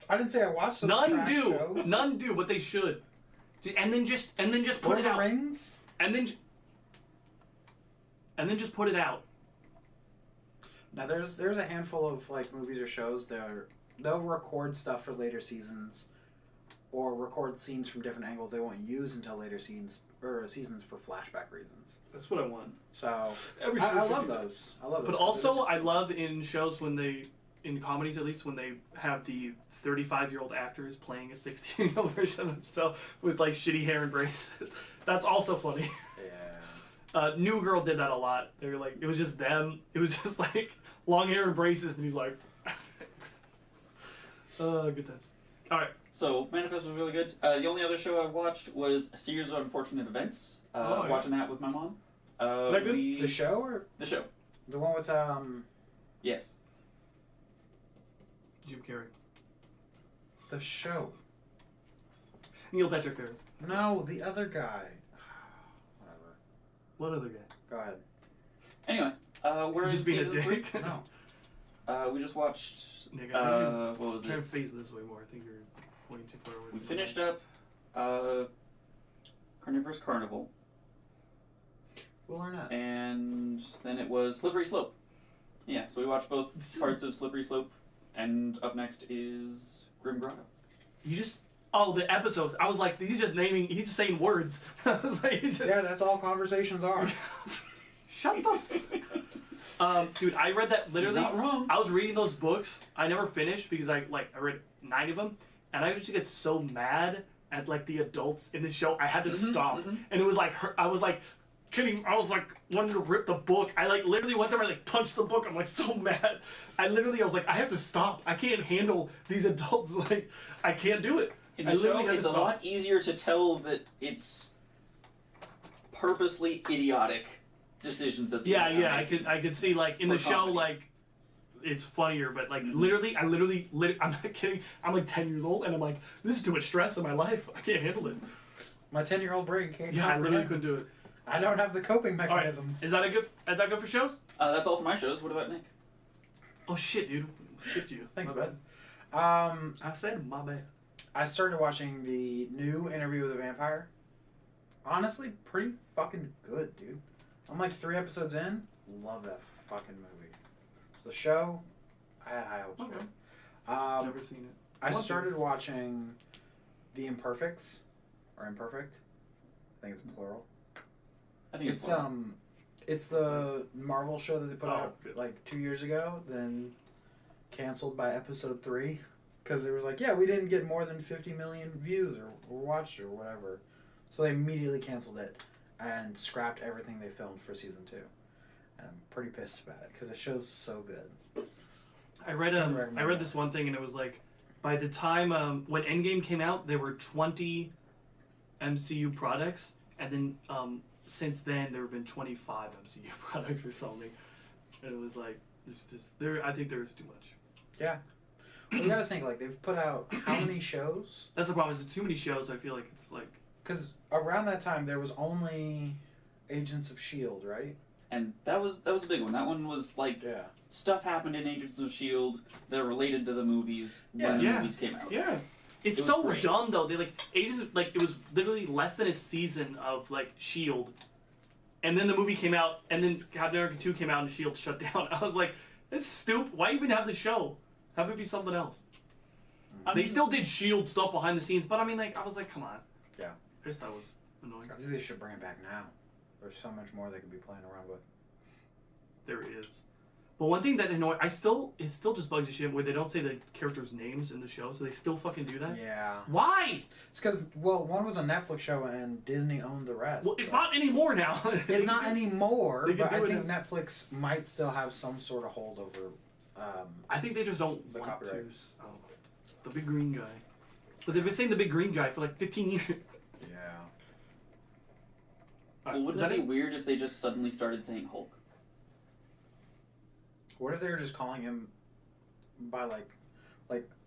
I didn't say I watched those None trash do. shows. None do, but they should. And then just put Lord it of the out. Rings? And then just put it out. Now there's a handful of like movies or shows they'll record stuff for later seasons, or record scenes from different angles they won't use until later seasons for flashback reasons. That's what I want. So Every show I should love do that. those. I love those. But also, I love in shows in comedies at least, when they have the 35-year-old actors playing a 16-year-old version of themselves with like shitty hair and braces. That's also funny. Yeah. New Girl did that a lot. They were like, it was just them. It was just like long hair and braces, and he's like, good times. All right. So Manifest was really good. The only other show I watched was A Series of Unfortunate Events. Yeah. Watching that with my mom. Is that good? The show or The show. the one with Yes. Jim Carrey. the show? Neil Patrick Harris. No, the other guy. Whatever. What other guy? Go ahead. Anyway, we're He's just in being a season 3. dick. No. We just watched. Nick, I think you're What was trying it? to phase this way more. I think you're pointing too far away. We from finished the up Carnivorous Carnival, Will or not? and then it was Slippery Slope. Yeah, so we watched both parts of Slippery Slope, and up next is Grim Grotto. You just the episodes. I was like, he's just saying words. I was like, Yeah, that's all conversations are. shut the. Dude, I read that literally. He's not wrong. I was reading those books. I never finished because I read 9 of them, and I used to get so mad at like the adults in the show. I had to stop, and it was like I was like, kidding. I was like wanting to rip the book. I like literally one time I like punched the book. I'm like so mad. I was like, I have to stop. I can't handle these adults. Like I can't do it. In I the show, literally had it's to a stop. lot easier to tell that it's purposely idiotic decisions that. Yeah, people yeah. make. I could see like in For the show comedy. like it's funnier, but like Mhm. literally, I'm not kidding. I'm like 10 years old and I'm like, this is too much stress in my life. I can't handle this. My 10-year-old brain can't. Yeah, I literally comprehend. couldn't do it. I don't have the coping All right, mechanisms. is that good for shows? That's all for my shows. What about Nick? Oh shit, dude, skipped you. Thanks, My bud. I said my bad. I started watching the new Interview with a Vampire. Honestly, pretty fucking good, dude. I'm like 3 episodes in. Love that fucking movie. So the show, I had high hopes Okay. for. Never seen it. I Watch it. started watching The Imperfects, or Imperfect. I think it's plural. I think It's it's the Marvel show that they put Oh, out good. like 2 years ago, then canceled by episode 3 because it was like, yeah, we didn't get more than 50 million views or watched or whatever, so they immediately canceled it and scrapped everything they filmed for season 2. And I'm pretty pissed about it because the show's so good. I read this one thing and it was like, by the time when Endgame came out, there were 20 MCU products, and then since then there have been 25 MCU products or something, and it was like it's just there. I think there's too much. Yeah, well, you gotta think like they've put out how many shows? That's the problem. Is there's too many shows. I feel like it's like Because around that time there was only Agents of Shield, right? And that was a big one. That one was like Yeah. stuff happened in Agents of Shield that are related to the movies Yeah. when the Yeah. movies came out. yeah. It's It was so great. dumb though. They like Agents like it was literally less than a season of like Shield, and then the movie came out, and then Captain America 2 came out and Shield shut down. I was like, it's stupid. Why even have the show? Have it be something else. I They mean, still did Shield stuff behind the scenes, but I mean, like, I was like, come on. Yeah. I just thought it was annoying. I think they should bring it back now. There's so much more they could be playing around with. There is. But one thing that it still just bugs the shit where they don't say the characters' names in the show, so they still fucking do that. Yeah. Why? It's because, well, one was a Netflix show and Disney owned the rest. Well, it's so- not anymore now. It's not anymore, They can but I do it think now. Netflix might still have some sort of hold over. I think they just don't The want copyright. to. Oh, the big green guy. But they've been saying the big green guy for like 15 years. Yeah. well, wouldn't Is that it be it? weird if they just suddenly started saying Hulk? What if they were just calling him by like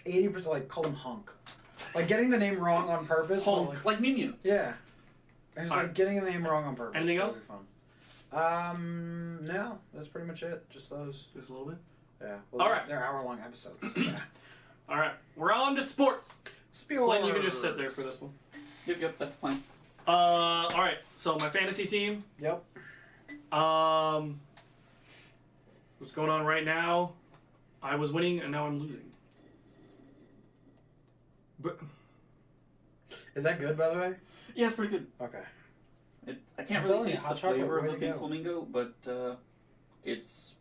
80%, like call him Hunk, like getting the name wrong on purpose. but, Hulk. like- Like Mew. yeah. It's Alright. like getting the name wrong on purpose. Anything That'd else? be fun. No, that's pretty much it. Just those. Just a little bit. Yeah. Well, Alright. They're hour-long episodes. Yeah. All right, we're on to sports. Spielberg. Flynn, you can just sit there for this one. Yep, that's the plan. All right. So my fantasy team. Yep. What's going on right now? I was winning and now I'm losing. But Is that good, by the way? Yeah, it's pretty good. Okay. I can't I'm really telling you, taste the hot chocolate, flavor way of the to pink go. flamingo, but it's.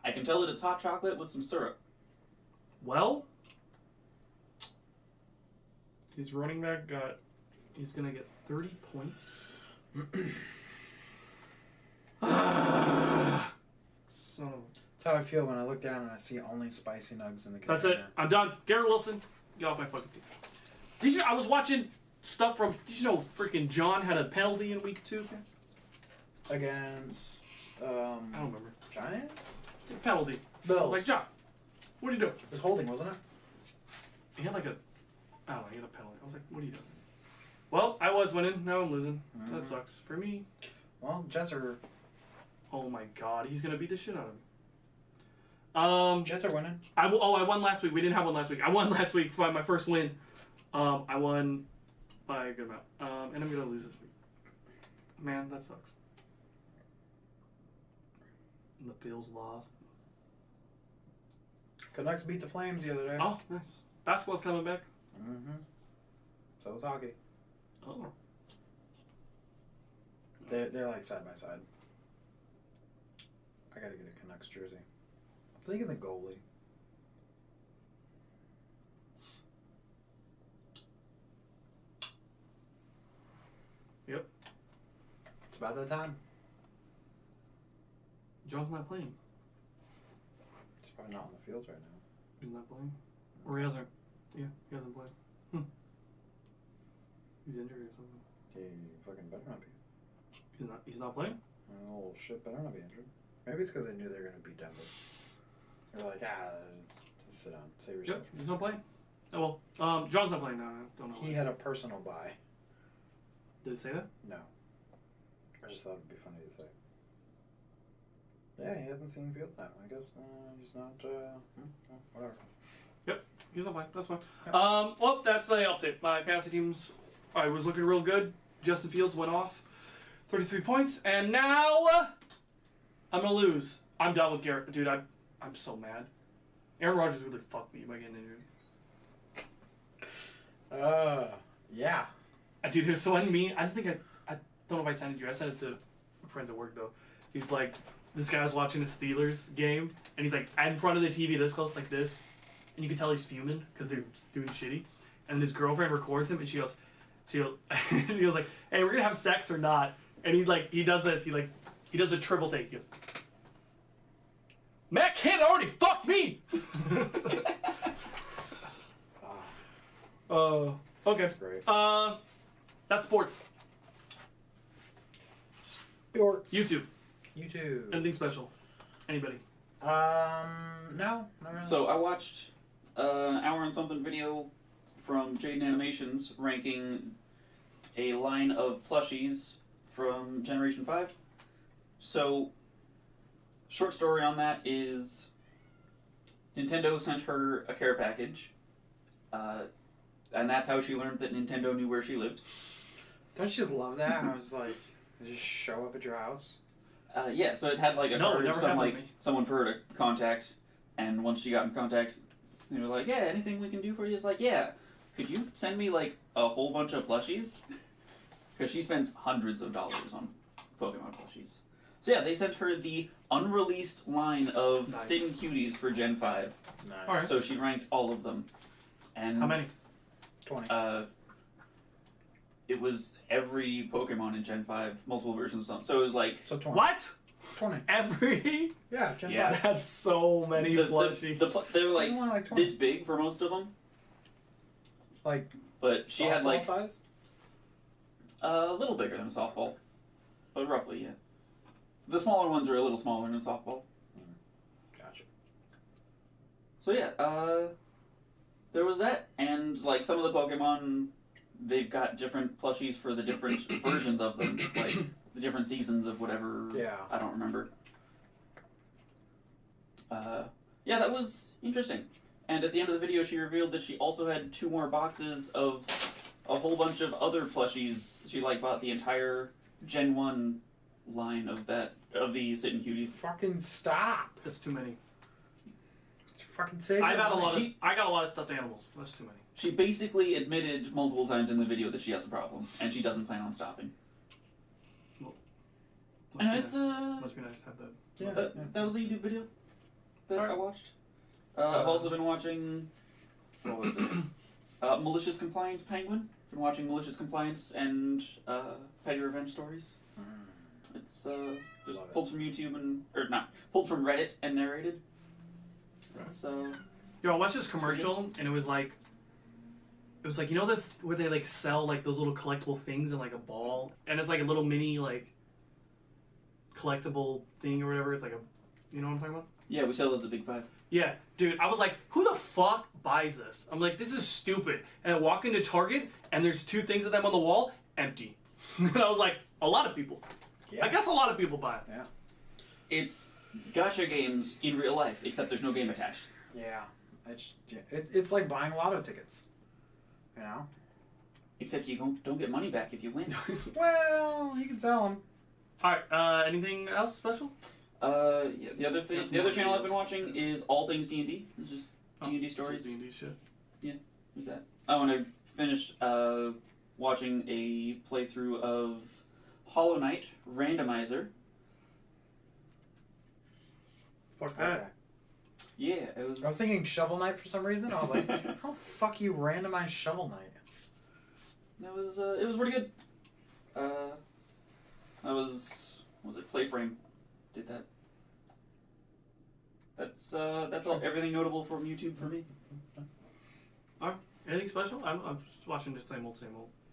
I can tell that it's hot chocolate with some syrup. well, his running back he's gonna get 30 points. Son of That's how I feel when I look down and I see only spicy nugs in the That's container. it. I'm done. Garrett Wilson, get off my fucking team. Did you? I was watching stuff from. Did you know freaking John had a penalty in week 2? Against I don't remember. Giants? Penalty. I Bills. was like, John, what are you doing? It was holding, wasn't it? He had like a. I don't know. He had a penalty. I was like, what are you doing? Well, I was winning. Now I'm losing. That sucks for me. Well, Jets are Oh my god, he's gonna beat the shit out of me. Jets are winning. I won last week. We didn't have one last week. I won last week for my first win. I won by a good amount. And I'm gonna lose this week. Man, that sucks. And the Bills lost. Canucks beat the Flames the other day. Oh, nice. Basketball's coming back. Mm-hmm. So is hockey. Oh. They're like side by side. I gotta get a Canucks jersey. I'm thinking the goalie. Yep. about that time. John's not playing. He's probably not on the field right now. He's not playing? Or he hasn't. Yeah, he hasn't played. He's injured or something. He fucking better not be. He's not playing? Oh, shit, better not be injured. Maybe it's because they knew they were going to beat Denver. They're like, sit down, save yourself. Yep, he's not playing. Oh, well. John's not playing now. I don't know He why. had a personal bye. Did it say that? No. I just thought it'd be funny to say. Yeah, he hasn't seen field time. I guess he's not, whatever. Yep, he's not playing. That's fine. Yep. Well, that's the update. My fantasy teams, I was looking real good. Justin Fields went off. 33 points. And now, I'm going to lose. I'm done with Garrett. Dude, I'm so mad. Aaron Rodgers really fucked me by getting injured. Yeah. Dude, there's someone mean. I don't know if I sent it to you. I sent it to friends at work, though. He's like, this guy was watching the Steelers game, and he's like, in front of the TV this close, like this, and you can tell he's fuming because they're doing shitty. And his girlfriend records him, and she goes like, hey, we're gonna have sex or not? And he does this, he does a triple take. He goes, Matt Cannon already fucked me! Okay. That's great. That's sports. Sports. YouTube. Anything special? Anybody? No, not really. So I watched an hour and something video from Jaden Animations ranking a line of plushies from Generation 5. So, short story on that is Nintendo sent her a care package, and that's how she learned that Nintendo knew where she lived. Don't you just love that? I was like, they just show up at your house. Yeah, so it had like a No, it card of never some, happened like to me. someone for her to contact, and once she got in contact, they were like, "Yeah, anything we can do for you?" Is like, "Yeah, could you send me like a whole bunch of plushies?" Because she spends hundreds of dollars on Pokemon plushies. So yeah, they sent her the unreleased line of Nice. Sid and Cuties for Gen 5. Nice. Alright. So she ranked all of them. And How many? 20. it was every Pokemon in Gen 5, multiple versions of something. So it was like So 20. What? 20. Every? Yeah, Gen Yeah. 5. That's so many plushies. they were like You want like 20. this big for most of them, Like, but she had softball like size? a little bigger than a softball, but roughly, yeah. So the smaller ones are a little smaller than a softball. Gotcha. So yeah, there was that, and like some of the Pokemon, they've got different plushies for the different versions of them, like the different seasons of whatever. Yeah. I don't remember. Yeah, that was interesting. And at the end of the video, she revealed that she also had 2 more boxes of a whole bunch of other plushies. She like bought the entire Gen 1 line of the Sid and Cuties. Fucking stop. That's too many. Fucking save I your got a money. lot of stuffed animals. That's too many. She basically admitted multiple times in the video that she has a problem, and she doesn't plan on stopping. Must And be it's nice. Must be nice to have that. Yeah. that was a YouTube video that I Alright. watched. I've also been watching, what was it? Malicious Compliance Penguin. Been watching Malicious Compliance and Petty Revenge Stories. It's just Love it. pulled from YouTube pulled from Reddit and narrated. Right. So Yo, I watched this commercial and it was like, you know this where they like sell like those little collectible things in like a ball, and it's like a little mini like collectible thing or whatever. It's like a, you know what I'm talking about? yeah, we sell those at Big 5. Yeah, dude, I was like, who the fuck buys this? I'm like, this is stupid. And I walk into Target and there's 2 things of them on the wall, empty. And I was like, a lot of people. Yeah. I guess a lot of people buy it. Yeah. It's gacha games in real life, except there's no game attached. Yeah. It's like buying lotto tickets. You know? Except you don't get money back if you win. Well, you can sell them. Alright, anything else special? Yeah, the other That's channel more I've been watching is All Things D&D. It's just D&D stories. D&D shit. Who's that? Oh, and I finished watching a playthrough of Hollow Knight Randomizer. Fuck that. Okay. Yeah, it was. I was thinking Shovel Knight for some reason. I was like, how the fuck you randomize Shovel Knight? It was pretty good. That was it Playframe did that. That's all. Everything notable from YouTube for me. Anything special? I'm just watching the same old.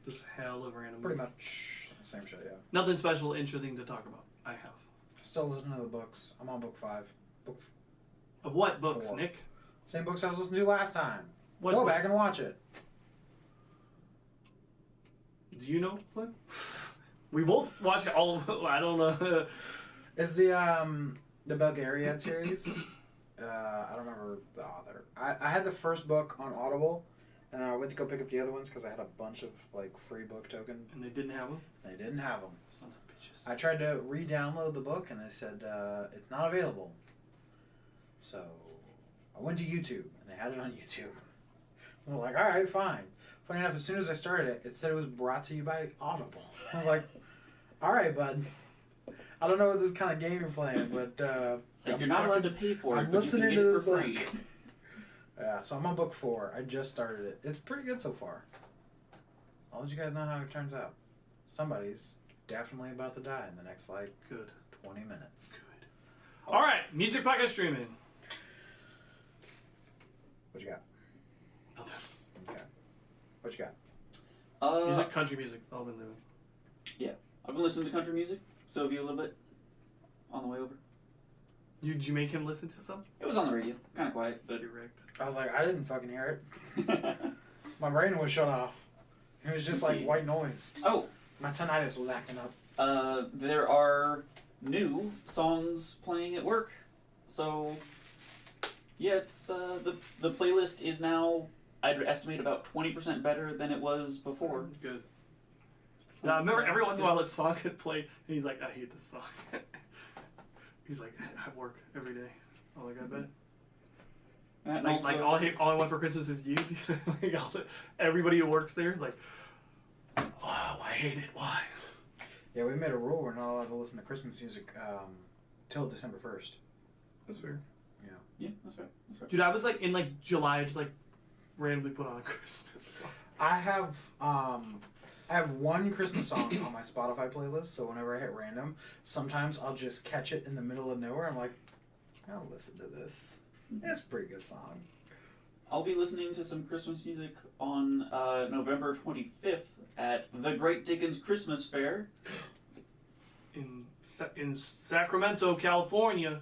Just hell of random. Pretty much same shit, yeah. Nothing special, interesting to talk about. I have. Still listening to the books. I'm on book 5. Of what books, 4. Nick? Same books I was listening to last time. What Go books? back and watch it. Do you know, Flynn? We both watched all of it. I don't know. It's the Belgariad series. I don't remember the author. I had the first book on Audible, and I went to go pick up the other ones because I had a bunch of like free book token. And they didn't have them? They didn't have them. Sons of bitches. I tried to re-download the book, and they said it's not available. So I went to YouTube, and they had it on YouTube. And we're like, all right, fine. Funny enough, as soon as I started it, it said it was brought to you by Audible. I was like, all right, bud. I don't know what this kind of game you're playing, but You're not allowed to pay for it, I'm but you can listening get to it this for free. book. Yeah, so I'm on book 4. I just started it. It's pretty good so far. I'll let you guys know how it turns out. Somebody's definitely about to die in the next, like, Good. 20 minutes. Good. All right, music podcast streaming. What you got? Nothing. Okay. What you got? Music, country music. That's all I've been doing. I've been listening to country music, so have you a little bit on the way over. Did you make him listen to some? It was on the radio, kind of quiet, but You're wrecked. I was like, I didn't fucking hear it. My brain was shut off. It was just like white noise. Oh, My tinnitus was acting up. there are new songs playing at work, so yeah, it's the playlist is now, I'd estimate, about 20% better than it was before. Good. Yeah, I remember every once in a while this song could play, and he's like, I hate this song. He's like, I work every day. I'm like, I bet. And Like, also, like all I want for Christmas is you. Like everybody who works there is like, oh, I hate it. Why? Yeah, we made a rule we're not allowed to listen to Christmas music till December 1st. That's fair. yeah, that's right. That's right. Dude, I was like in like July, I just like randomly put on a Christmas song. I have one Christmas song on my Spotify playlist, so whenever I hit random, sometimes I'll just catch it in the middle of nowhere. I'm like, I'll listen to this. It's a pretty good song. I'll be listening to some Christmas music on November 25th at the Great Dickens Christmas Fair. In Sacramento, California.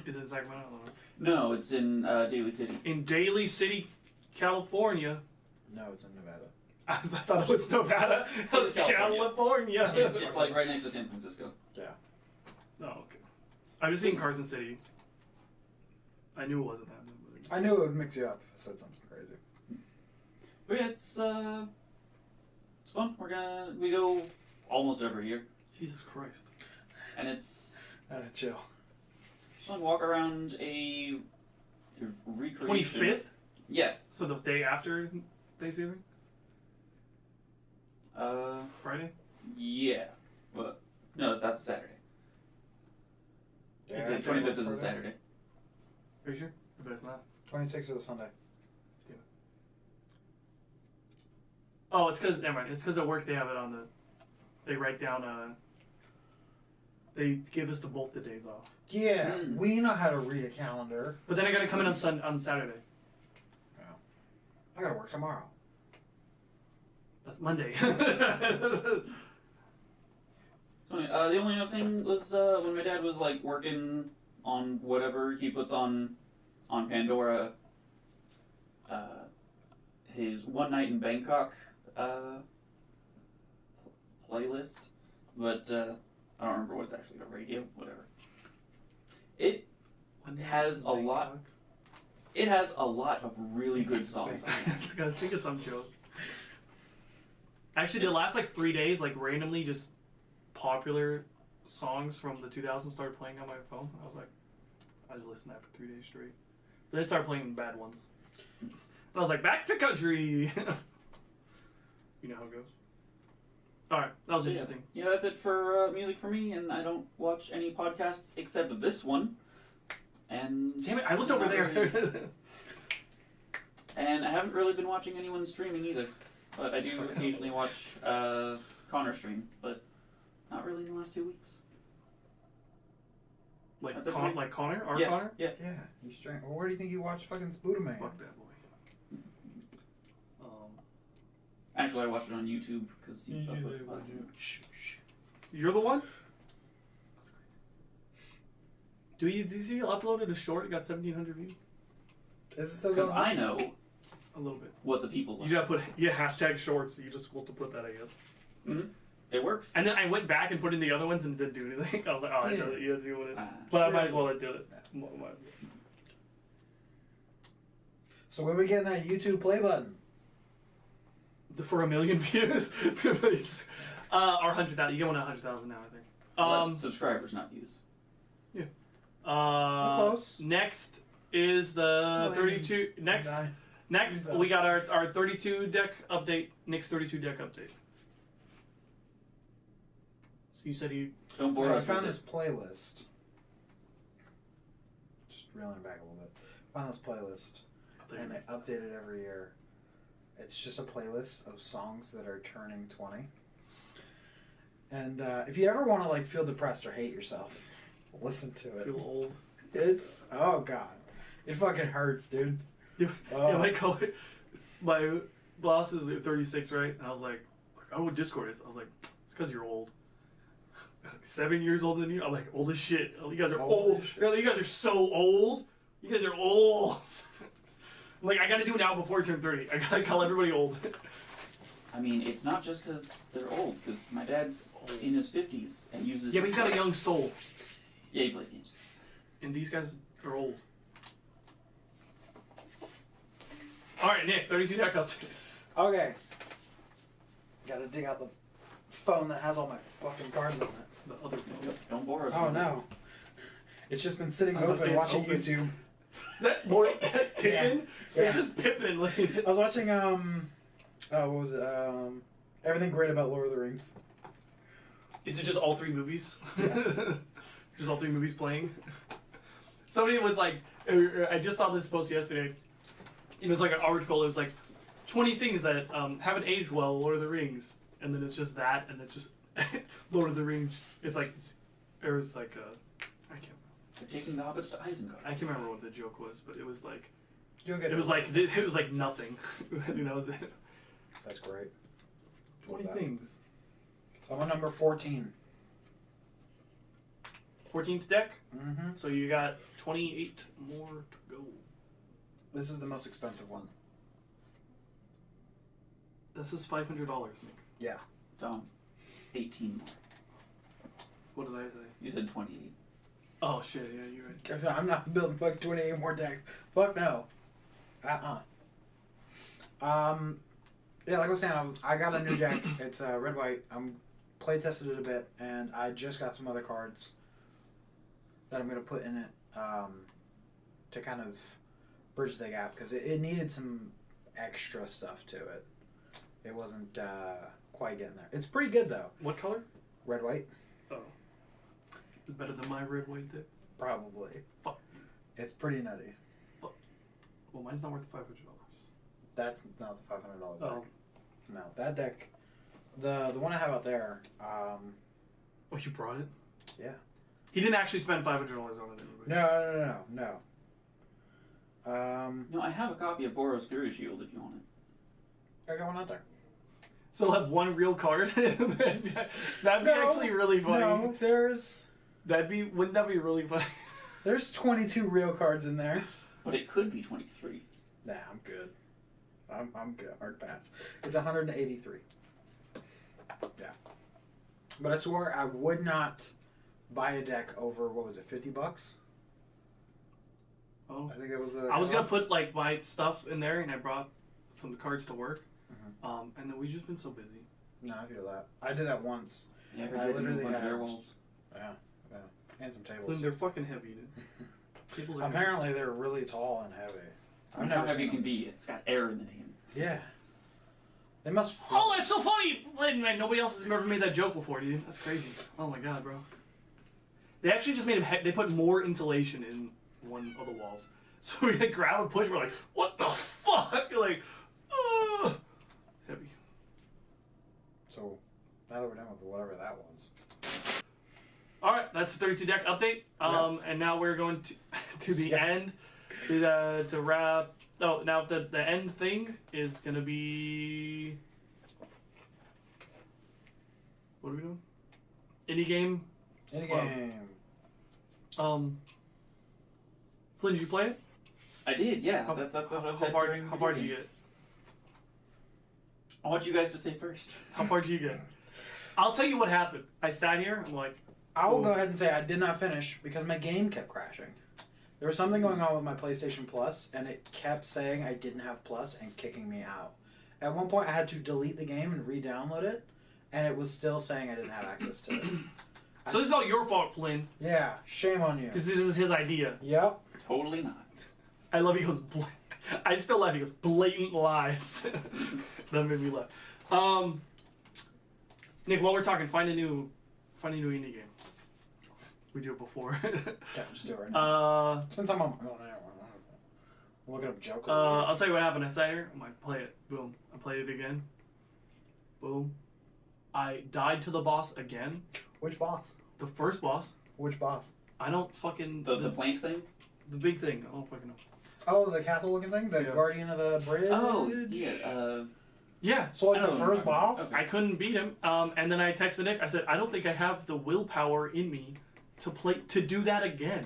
Is it in Sacramento? I don't know. No, it's in Daly City. In Daly City, California. No, it's in Nevada. I thought it was Nevada. It was It's California. California. It's like right next to San Francisco. Yeah. Oh, okay. I've just seen Carson City. I knew it wasn't that. I knew it would mix you up if I said something crazy. But yeah, it's fun. We go almost every year, Jesus Christ. and it's Had to chill. fun. Walk around a recreation. 25th? Yeah. So the day after Thanksgiving? Friday? Yeah, but no, that's a Saturday. Yeah, It's 25th is a Saturday. Are you sure? I bet it's not. 26th is a Sunday. Oh, it's because, never mind. It's because at work they have it on the, they write down, they give us both the days off. Yeah, we know how to read a calendar. But then I gotta come in on Saturday. I gotta work tomorrow. That's Monday. So, the only other thing was when my dad was like working on whatever he puts on Pandora, his One Night in Bangkok playlist, but I don't remember what's actually on radio. Whatever. It has a lot. It has a lot of really good songs. I was thinking some joke. Actually, the last like 3 days, like randomly, just popular songs from the 2000s started playing on my phone. I was like, I just listened to that for 3 days straight. Then they started playing bad ones. And I was like, back to country. You know how it goes. All right, that was interesting. Yeah, that's it for music for me, and I don't watch any podcasts except this one. And Damn it! I looked over there. And I haven't really been watching anyone streaming either, but I do occasionally watch Connor stream. But Not really in the last 2 weeks. Like That's it for me. like Connor? Our Yeah. Connor? Yeah. Yeah, you strange. Well, where do you think you watch fucking Spooderman? Fuck that boy. Actually, I watched it on YouTube because he uploads last night. You're the one? Do you see you uploaded a short? It got 1,700 views. Is it still Because going? I know A little bit. what the people like. You gotta put hashtag shorts. You just supposed to put that, I guess. Mm-hmm. It works. And then I went back and put in the other ones and didn't do anything. I was like, oh, I know that you guys do it. Ah, But I sure. might as well have did it. So when we get that YouTube play button? For 1 million views, or 100,000. You get one at 100,000 now, I think. But subscribers, not views. Close. Next is the 32. Next, we got our 32 deck update. Nick's 32 deck update. So you said you. Don't bore So I us found with this playlist. Just reeling it back a little bit. Found this playlist, and they update it every year. It's just a playlist of songs that are turning 20. And if you ever want to like feel depressed or hate yourself, listen to it. Feel old. It's god, it fucking hurts, dude. Yeah, my boss is 36, right? And I was like, I know what Discord is. I was like, it's because you're old. Like 7 years older than you. I'm like, old as shit. You guys are old. You guys are so old. You guys are old. I'm like, I gotta do it now before I turn 30. I gotta call everybody old. I mean, it's not just because they're old, because my dad's in his 50s and uses... Yeah, but he's got a young soul. Yeah, he plays games. And these guys are old. Alright, Nick, 32 deck update. Okay. Gotta dig out the phone that has all my fucking cards on it. The other phone. Don't bore us. Oh with it. no. It's just been sitting I was open gonna say watching it's YouTube. That boy, Pippin? Yeah. They're just Pippin. Like. I was watching what was it? Everything Great About Lord of the Rings. Is it just all 3 movies? Yes. Just all 3 movies playing? Somebody was like, I just saw this post yesterday. It was like an article. It was like 20 things that haven't aged well, Lord of the Rings. And then it's just that, and it's just Lord of the Rings. It's like, I can't remember. They're taking the hobbits to Isengard. I can't remember what the joke was, but it was like, You'll get it was like nothing. I think that was it. That's great. 20 Love that. things. So I'm on number 14. 14th deck. Mm-hmm. So you got 28 more to go. This is the most expensive one. This is $500, Nick. Yeah. Dom, 18 more. What did I say? You said 28. Oh shit! Yeah, you're right. I'm not building fuck 28 more decks. Fuck no. Yeah, like I was saying, I got a new deck. It's red white. I'm play tested it a bit, and I just got some other cards that I'm gonna put in it to kind of bridge the gap because it needed some extra stuff to it. It wasn't quite getting there. It's pretty good though. What color? Red white, Oh, it's better than my red white deck. probably. Fuck. It's pretty nutty. Well, mine's not worth $500. That's not the $500 deck. Oh. No, that deck, the one I have out there. Oh, you brought it? Yeah. He didn't actually spend $500 on it. Anyway. No. No, I have a copy of Boros Fury Shield if you want it. I got one out there. So I'll have one real card. That'd be actually really funny. No, Wouldn't that be really funny? there's 22 real cards in there. But it could be 23. Nah, I'm good. I'm good. Hard pass. It's 183. Yeah. But I swore I would not buy a deck over, what was it, $50? Oh. I think that was the... I was gonna put like my stuff in there, and I brought some cards to work. And then we've just been so busy. No, I feel that. I did that once. Yeah, I literally bunch of had- airwalls. Yeah. And some tables. Flynn, they're fucking heavy, dude. Tables are heavy. Apparently they're really tall and heavy. I mean, how heavy it can be. It's got air in the name. Yeah. They must... Oh, that's so funny! Flynn, man, nobody else has ever made that joke before, dude. That's crazy. Oh my god, bro. They actually just made him. They put more insulation in one of the walls. So we like grab and push. We're like, what the fuck? You're like, ugh. Heavy. So, now that we're done with whatever that was. All right, that's the 32 deck update. And now we're going to the end to wrap. Oh, now the end thing is gonna be. What are we doing? Indie game. Any game. Flynn, did you play it? I did, yeah. How- That's what I was How saying. far did you get? I want you guys to say first. How far did you get? I'll tell you what happened. I sat here. I'm like, I will go ahead and say I did not finish because my game kept crashing. There was something going on with my PlayStation Plus, and it kept saying I didn't have Plus and kicking me out. At one point, I had to delete the game and re-download it, and it was still saying I didn't have access to it. so this is all your fault, Flynn, Yeah, shame on you. because this is his idea. Yep. Totally not. I love he goes. I still laugh. He goes blatant lies. That made me laugh. Nick, while we're talking, find a new indie game. We do it before. Yeah, just do it right now. Since I'm on my own, I'm looking up Joker. I'll tell you what happened. I sat here. I'm like, play it. Boom. I played it again. Boom. I died to the boss again. Which boss? The first boss. Which boss? I don't fucking The plant thing? the big thing. I don't fucking know. Oh, the castle-looking thing? The Yeah. Guardian of the Bridge? Oh, yeah. Yeah. So, like, I the don't first remember. boss? Okay. I couldn't beat him. And then I texted Nick. I said, I don't think I have the willpower in me to do that again.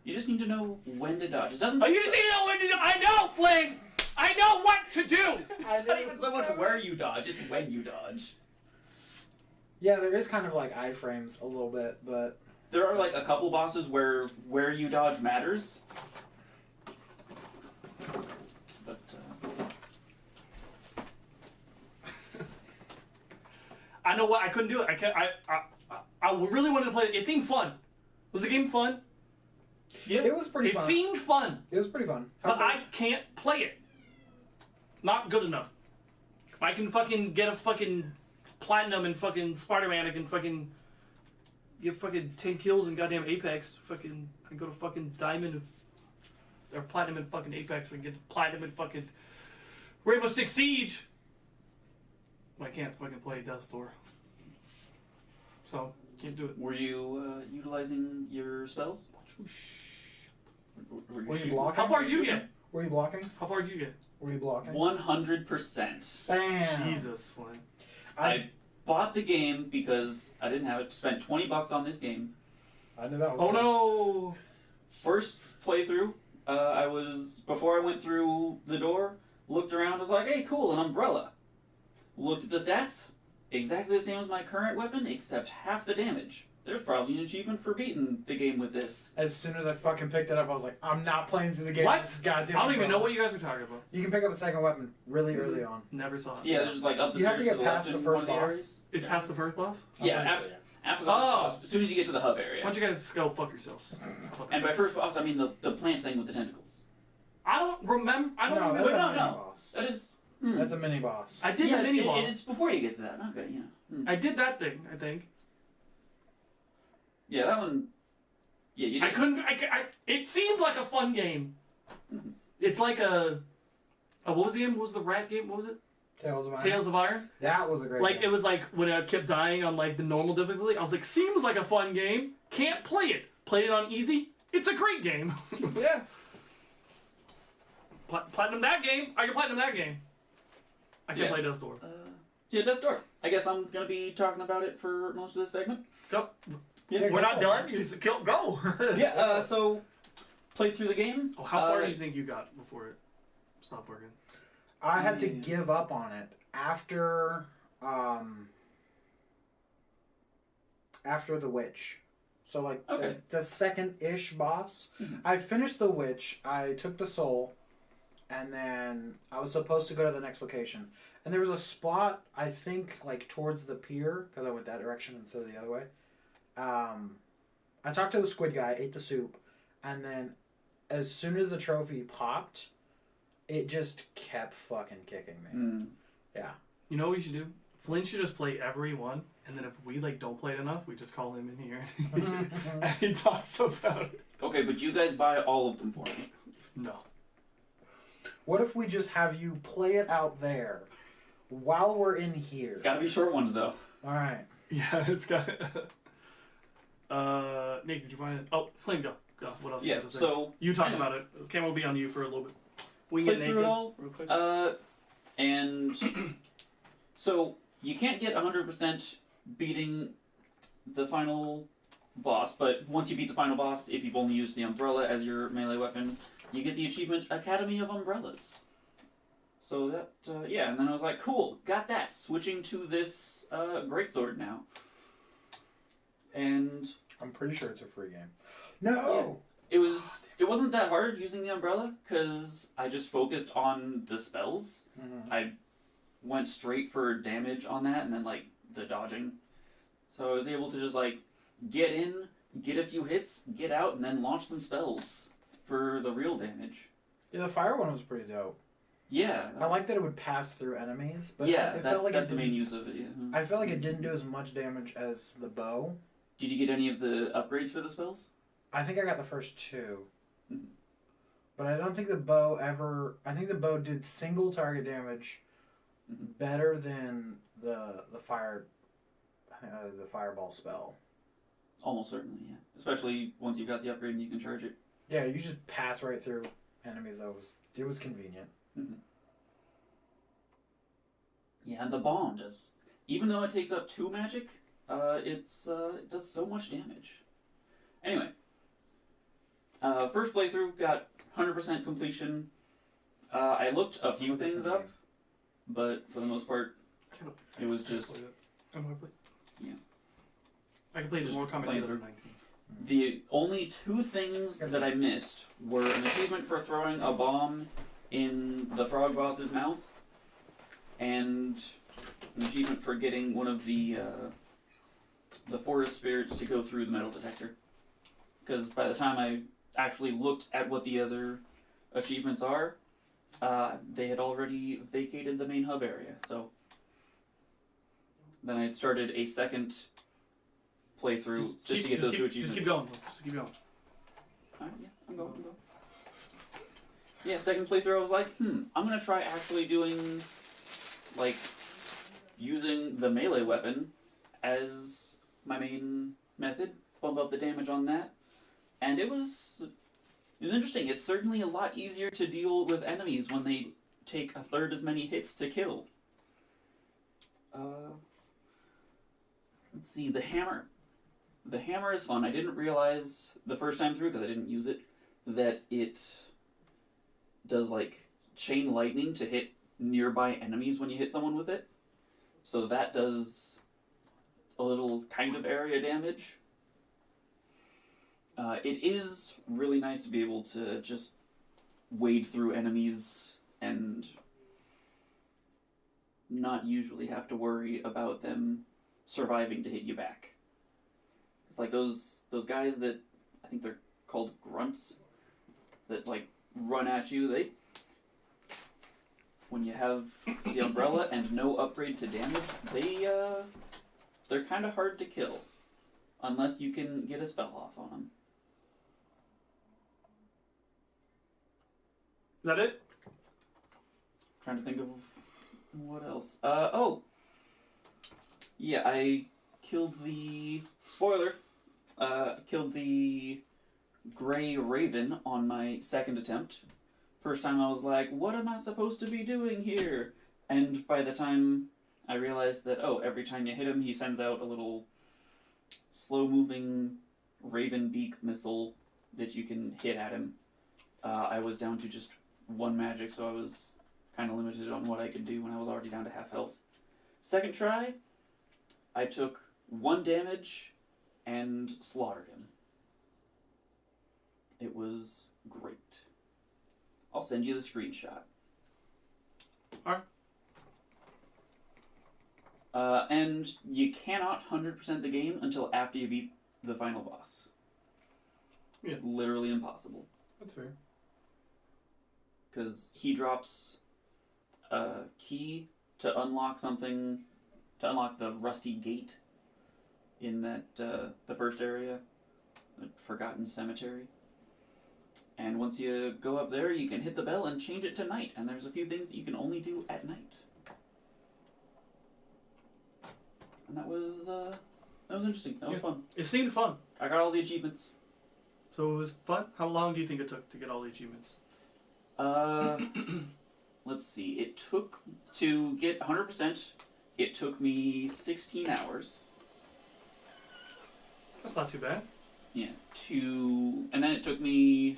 You just need to know when to dodge. It doesn't. Oh, you just need to know when to do. I know, Flynn. I know what to do. It's not even so much where you dodge; it's when you dodge. Yeah, there is kind of, like, iframes a little bit, but... There are like a couple bosses where you dodge matters. But I know what I couldn't do it. I really wanted to play it. It seemed fun. Was the game fun? yeah, It was pretty It fun. seemed fun, It was pretty fun. but I can't play it. Not good enough. I can fucking get a fucking platinum in fucking Spider-Man. I can fucking get fucking 10 kills in goddamn Apex. Fucking, I go to fucking diamond or platinum in fucking Apex. I get platinum in fucking Rainbow Six Siege. I can't fucking play Death's Door. So, can't do it. were you utilizing your spells? Were you shooting? blocking? How far did you get? Were you blocking? How far did you get? Were you blocking? 100%. Bam! Jesus, Flynn. I bought the game because I didn't have it. Spent $20 on this game. I knew that was... Oh no! First playthrough, before I went through the door, looked around, was like, hey, cool, an umbrella. Looked at the stats, exactly the same as my current weapon, except half the damage. There's probably an achievement for beating the game with this. As soon as I fucking picked it up, I was like, I'm not playing through the game. What? This goddamn I don't even umbrella. know what you guys are talking about. You can pick up a second weapon really early on. Never saw it. Yeah, there's like up the You have stairs to get the past left the in first one of the boss. areas. It's past the first boss? Yeah, I'm pretty after the Oh. first boss, as soon as you get to the hub area. Why don't you guys go fuck yourselves? Fuck And by first boss, I mean the plant thing with the tentacles. I don't remember. I don't No, remember. that's a no, mini no. boss. That is. That's a mini boss. I did yeah, the mini boss. It's before you get to that. Okay, yeah. I did that thing, I think. Yeah, that one. Yeah, you did. I couldn't. It seemed like a fun game. It's like a what was the game? What was the rat game? What was it? Tales of Iron. Tales of Iron. That was a great Like game. it was like when I kept dying on like the normal difficulty. I was like, seems like a fun game. Can't play it. Played it on easy. It's a great game. Yeah. Platinum that game. I can platinum that game. I can't Yeah. play Death's Door. Yeah, Death's Door. I guess I'm gonna be talking about it for most of this segment. Go. Yeah, We're not done. You just go. Yeah. So, played through the game. Oh, how far do you think you got before it stopped working? I had to give up on it after the witch. So like Okay. the second-ish boss. Mm-hmm. I finished the witch. I took the soul, and then I was supposed to go to the next location. And there was a spot, I think, like towards the pier, because I went that direction instead of the other way. I talked to the squid guy, ate the soup, and then as soon as the trophy popped, it just kept fucking kicking me. Yeah. You know what we should do? Flynn should just play every one, and then if we like don't play it enough, we just call him in here and he talks about it. Okay, but you guys buy all of them for me. No. What if we just have you play it out there while we're in here? It's gotta be short ones though. All right. Yeah, it's got. Nate, did you find it? Oh, Flynn, go. What else? Yeah. You have to say? So you talk I know. about it. Cam will be on you for a little bit. We Played get through naked it all. real quick. And so you can't get 100% beating the final boss, but once you beat the final boss, if you've only used the umbrella as your melee weapon, you get the achievement Academy of Umbrellas. So that, yeah, and then I was like, cool, got that. Switching to this greatsword now. And I'm pretty sure it's a free game. No! it wasn't that hard using the umbrella, because I just focused on the spells. Mm-hmm. I went straight for damage on that, and then, like, the dodging. So I was able to just, like, get in, get a few hits, get out, and then launch some spells for the real damage. Yeah, the fire one was pretty dope. Yeah. I like that it would pass through enemies, but yeah, it that's, felt like that's it the main didn't- use of it, yeah. I felt like it didn't do as much damage as the bow. Did you get any of the upgrades for the spells? I think I got the first 2. Mhm. But I don't think the bow ever... I think the bow did single target damage Mhm. better than the fireball spell. Almost certainly, yeah. Especially once you've got the upgrade and you can charge it. Yeah, you just pass right through enemies. It was convenient. Mm-hmm. Yeah, and the bomb does... Even though it takes up 2 magic, it does so much damage. Anyway. First playthrough, got 100% completion. I looked a few things up, but for the most part, it was just... I'm gonna play. Yeah. I can play Just more Kombat playing 2019. The only 2 things that I missed were an achievement for throwing a bomb in the frog boss's mouth, and an achievement for getting one of the forest spirits to go through the metal detector. Because by the time I actually looked at what the other achievements are, they had already vacated the main hub area. So then I started a second playthrough just to get those 2 achievements. Just keep going. Just keep going. Alright, yeah, I'm going. Yeah, second playthrough I was like, I'm gonna try actually doing, like, using the melee weapon as my main method, bump up the damage on that, and it was interesting. It's certainly a lot easier to deal with enemies when they take a third as many hits to kill. Let's see, the hammer. The hammer is fun. I didn't realize the first time through, because I didn't use it, that it does, like, chain lightning to hit nearby enemies when you hit someone with it. So that does a little kind of area damage. It is really nice to be able to just wade through enemies and not usually have to worry about them surviving to hit you back. It's like those guys that, I think they're called grunts, that, like, run at you. When you have the umbrella and no upgrade to damage, they're kind of hard to kill, unless you can get a spell off on them. Is that it? Trying to think of what else. Yeah, I killed the... Spoiler! Killed the Grey Raven on my second attempt. First time I was like, what am I supposed to be doing here? And by the time I realized that, every time you hit him, he sends out a little slow-moving raven beak missile that you can hit at him. I was down to just 1 magic, so I was kind of limited on what I could do when I was already down to half health. Second try, I took 1 damage and slaughtered him. It was great. I'll send you the screenshot. Alright. And you cannot 100% the game until after you beat the final boss. Yeah. Literally impossible. That's fair. Because he drops a key to unlock something, to unlock the rusty gate in that, the first area, the Forgotten Cemetery. And once you go up there, you can hit the bell and change it to night. And there's a few things that you can only do at night. And that was That was interesting. That was Yeah. fun. It seemed fun. I got all the achievements. So it was fun. How long do you think it took to get all the achievements? Let's see. It took to get 100%. It took me 16 hours. That's not too bad. Yeah. And then it took me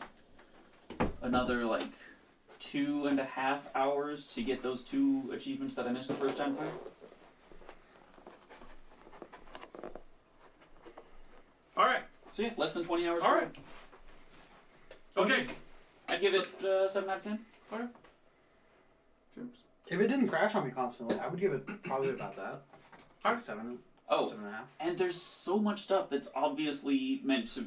another like 2.5 hours to get those 2 achievements that I missed the first time through. All right. So yeah, less than 20 hours. All right. Okay. I'd give it 7 out of 10. Okay. James. If it didn't crash on me constantly, I would give it probably about that. Like 7, Oh, 7.5. and there's so much stuff that's obviously meant to,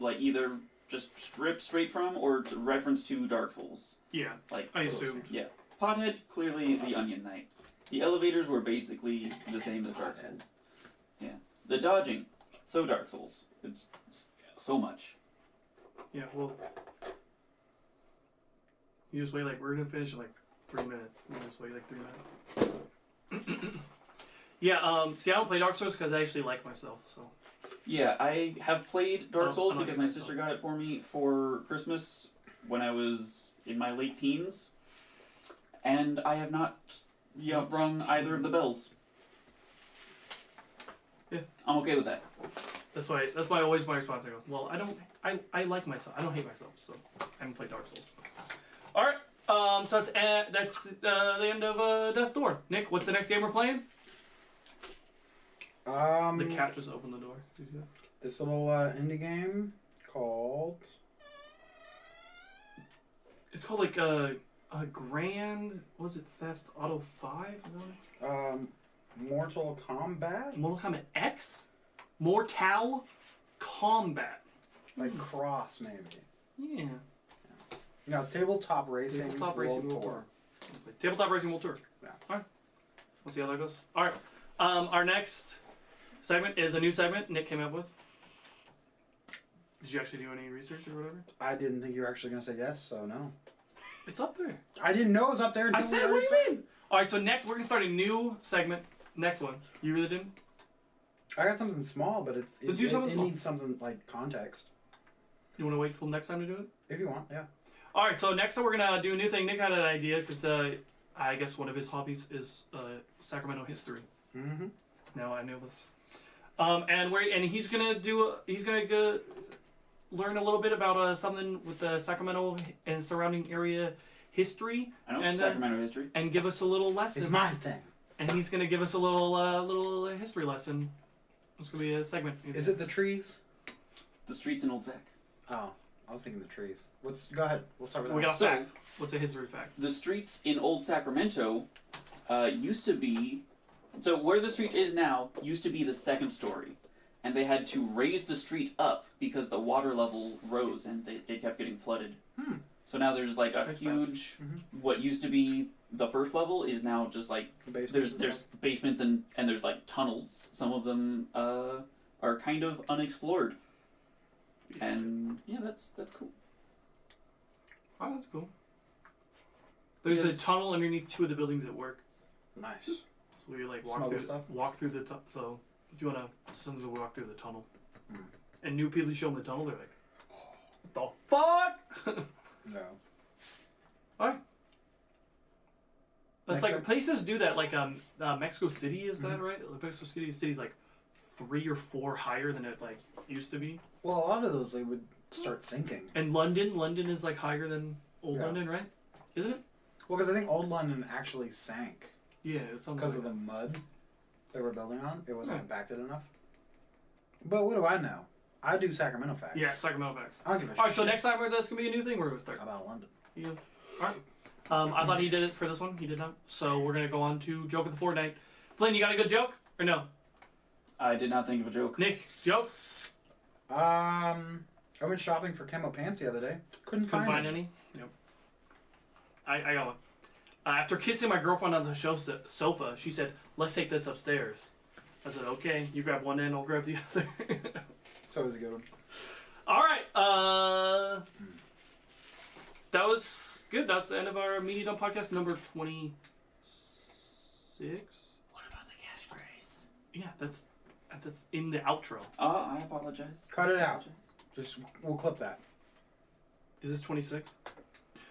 like, either just strip straight from or to reference to Dark Souls. Yeah. Like, I so- assumed. Yeah. Pothead, clearly the Onion Knight. The elevators were basically the same as Dark Souls. Yeah. The dodging, so Dark Souls. It's so much. Yeah. Well, you just wait. Like we're gonna finish in like 3 minutes. You just wait like 3 minutes. Yeah. See, I don't play Dark Souls because I actually like myself. So. Yeah, I have played Dark Souls I don't because get my sister got it for me for Christmas when I was in my late teens, and I have not yet rung either of the bells. Yeah. I'm okay with that. That's why always my response. I go, well, I like myself. I don't hate myself, so I haven't played Dark Souls. All right. So that's the end of Death's Door. Nick, what's the next game we're playing? The cat just opened the door. Did you see that? This little indie game called... It's called like a Grand. What was it? Theft Auto 5? Mortal Kombat? Mortal Kombat X. Mortal Kombat. Like Cross, maybe. Yeah. No, it's Tabletop Racing Tabletop Racing World Tour. Tabletop Racing World Tour. Yeah. All right. We'll see how that goes. All right. Our next segment is a new segment Nick came up with. Did you actually do any research or whatever? I didn't think you were actually going to say yes, so no. It's up there. I didn't know it was up there. I said, what do you mean? All right, so next we're going to start a new segment. Next one. You really didn't? I got something small, but it small. needs something like context. You want to wait till next time to do it? If you want, yeah. All right, so next time we're going to do a new thing. Nick had an idea because I guess one of his hobbies is Sacramento history. Mm-hmm. Now I know this. And he's gonna go learn a little bit about something with the Sacramento and surrounding area history. I know and, Sacramento history. And give us a little lesson. It's my thing. And he's gonna give us a little history lesson. It's gonna be a segment. Is it the trees? The streets in Old Sac. Oh, I was thinking the trees. Go ahead. We'll start with that. We got a So- fact. What's a history fact? The streets in Old Sacramento used to be... So where the street is now used to be the second story. And they had to raise the street up because the water level rose and it kept getting flooded. So now there's like a Makes huge... sense. What used to be the first level is now just like... Basements There's basements and there's like tunnels. Some of them are kind of unexplored. And yeah, that's cool. Oh, that's cool. There's a tunnel underneath 2 of the buildings at work. Nice. So we like Smuggle stuff? walk through the tunnel. So if you wanna, sometimes we walk through the tunnel. Hmm. And new people, you show them the tunnel, they're like, "What the fuck?" No. Alright. That's Next like up- places do that. Like Mexico City, is that right? Mexico City's like 3 or 4 higher than it like used to be. Well, a lot of those they would start sinking. And London is like higher than Old Yeah. London, right? Isn't it? Well, because I think Old London actually sank Yeah, it's something because like of the mud they were building on. It wasn't Yeah. impacted enough. But what do I know? I do Sacramento facts. Yeah, Sacramento facts. I don't give a shit All right, so next time that's gonna be a new thing. We're gonna start. about London. Yeah. All right. I thought he did it for this one. He did not. So we're gonna go on to joke of the fortnight. Flynn, you got a good joke or no? I did not think of a joke. Nick, joke? I went shopping for camo pants the other day. Couldn't Couldn't find any. any. Yep. I got one. After kissing my girlfriend on the sofa, she said, "Let's take this upstairs." I said, "Okay, you grab one end, I'll grab the other." So it was a good one. All right. That was good. That's the end of our Media Dump podcast number 26. What about the catchphrase? Yeah, that's. I That's in the outro. I apologize. Cut it out. We'll clip that. Is this 26?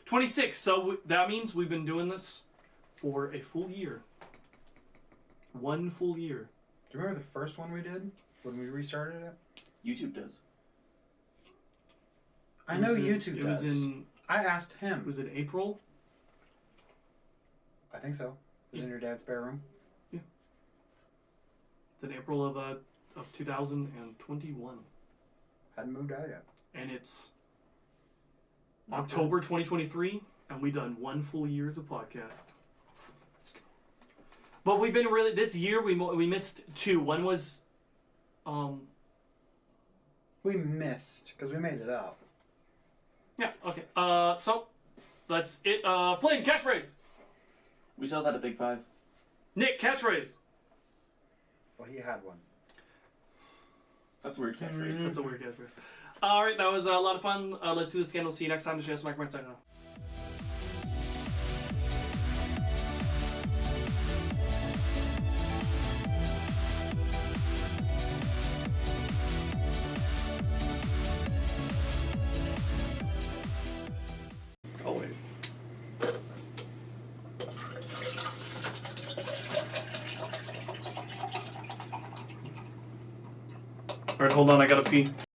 26. So that means we've been doing this for a full year. 1 full year. Do you remember the first one we did when we restarted it? YouTube does. I know YouTube does. It was in. I asked him. Was it April? I think so. It was in your dad's spare room. Yeah. It's in April of 2021. Hadn't moved out yet. And it's October 2023, and we've done 1 full years of podcast. But we've been really this year. We missed 2. One was, we missed because we made it up. Yeah. Okay. So that's it. Flynn, catchphrase. We still had a big 5. Nick, catchphrase. Well, he had one. That's a weird catchphrase. That's a weird catchphrase. All right, that was a lot of fun. Let's do this again. We'll see you next time. This is Mike Maron signing off. Oh wait. All right, hold on. I gotta pee.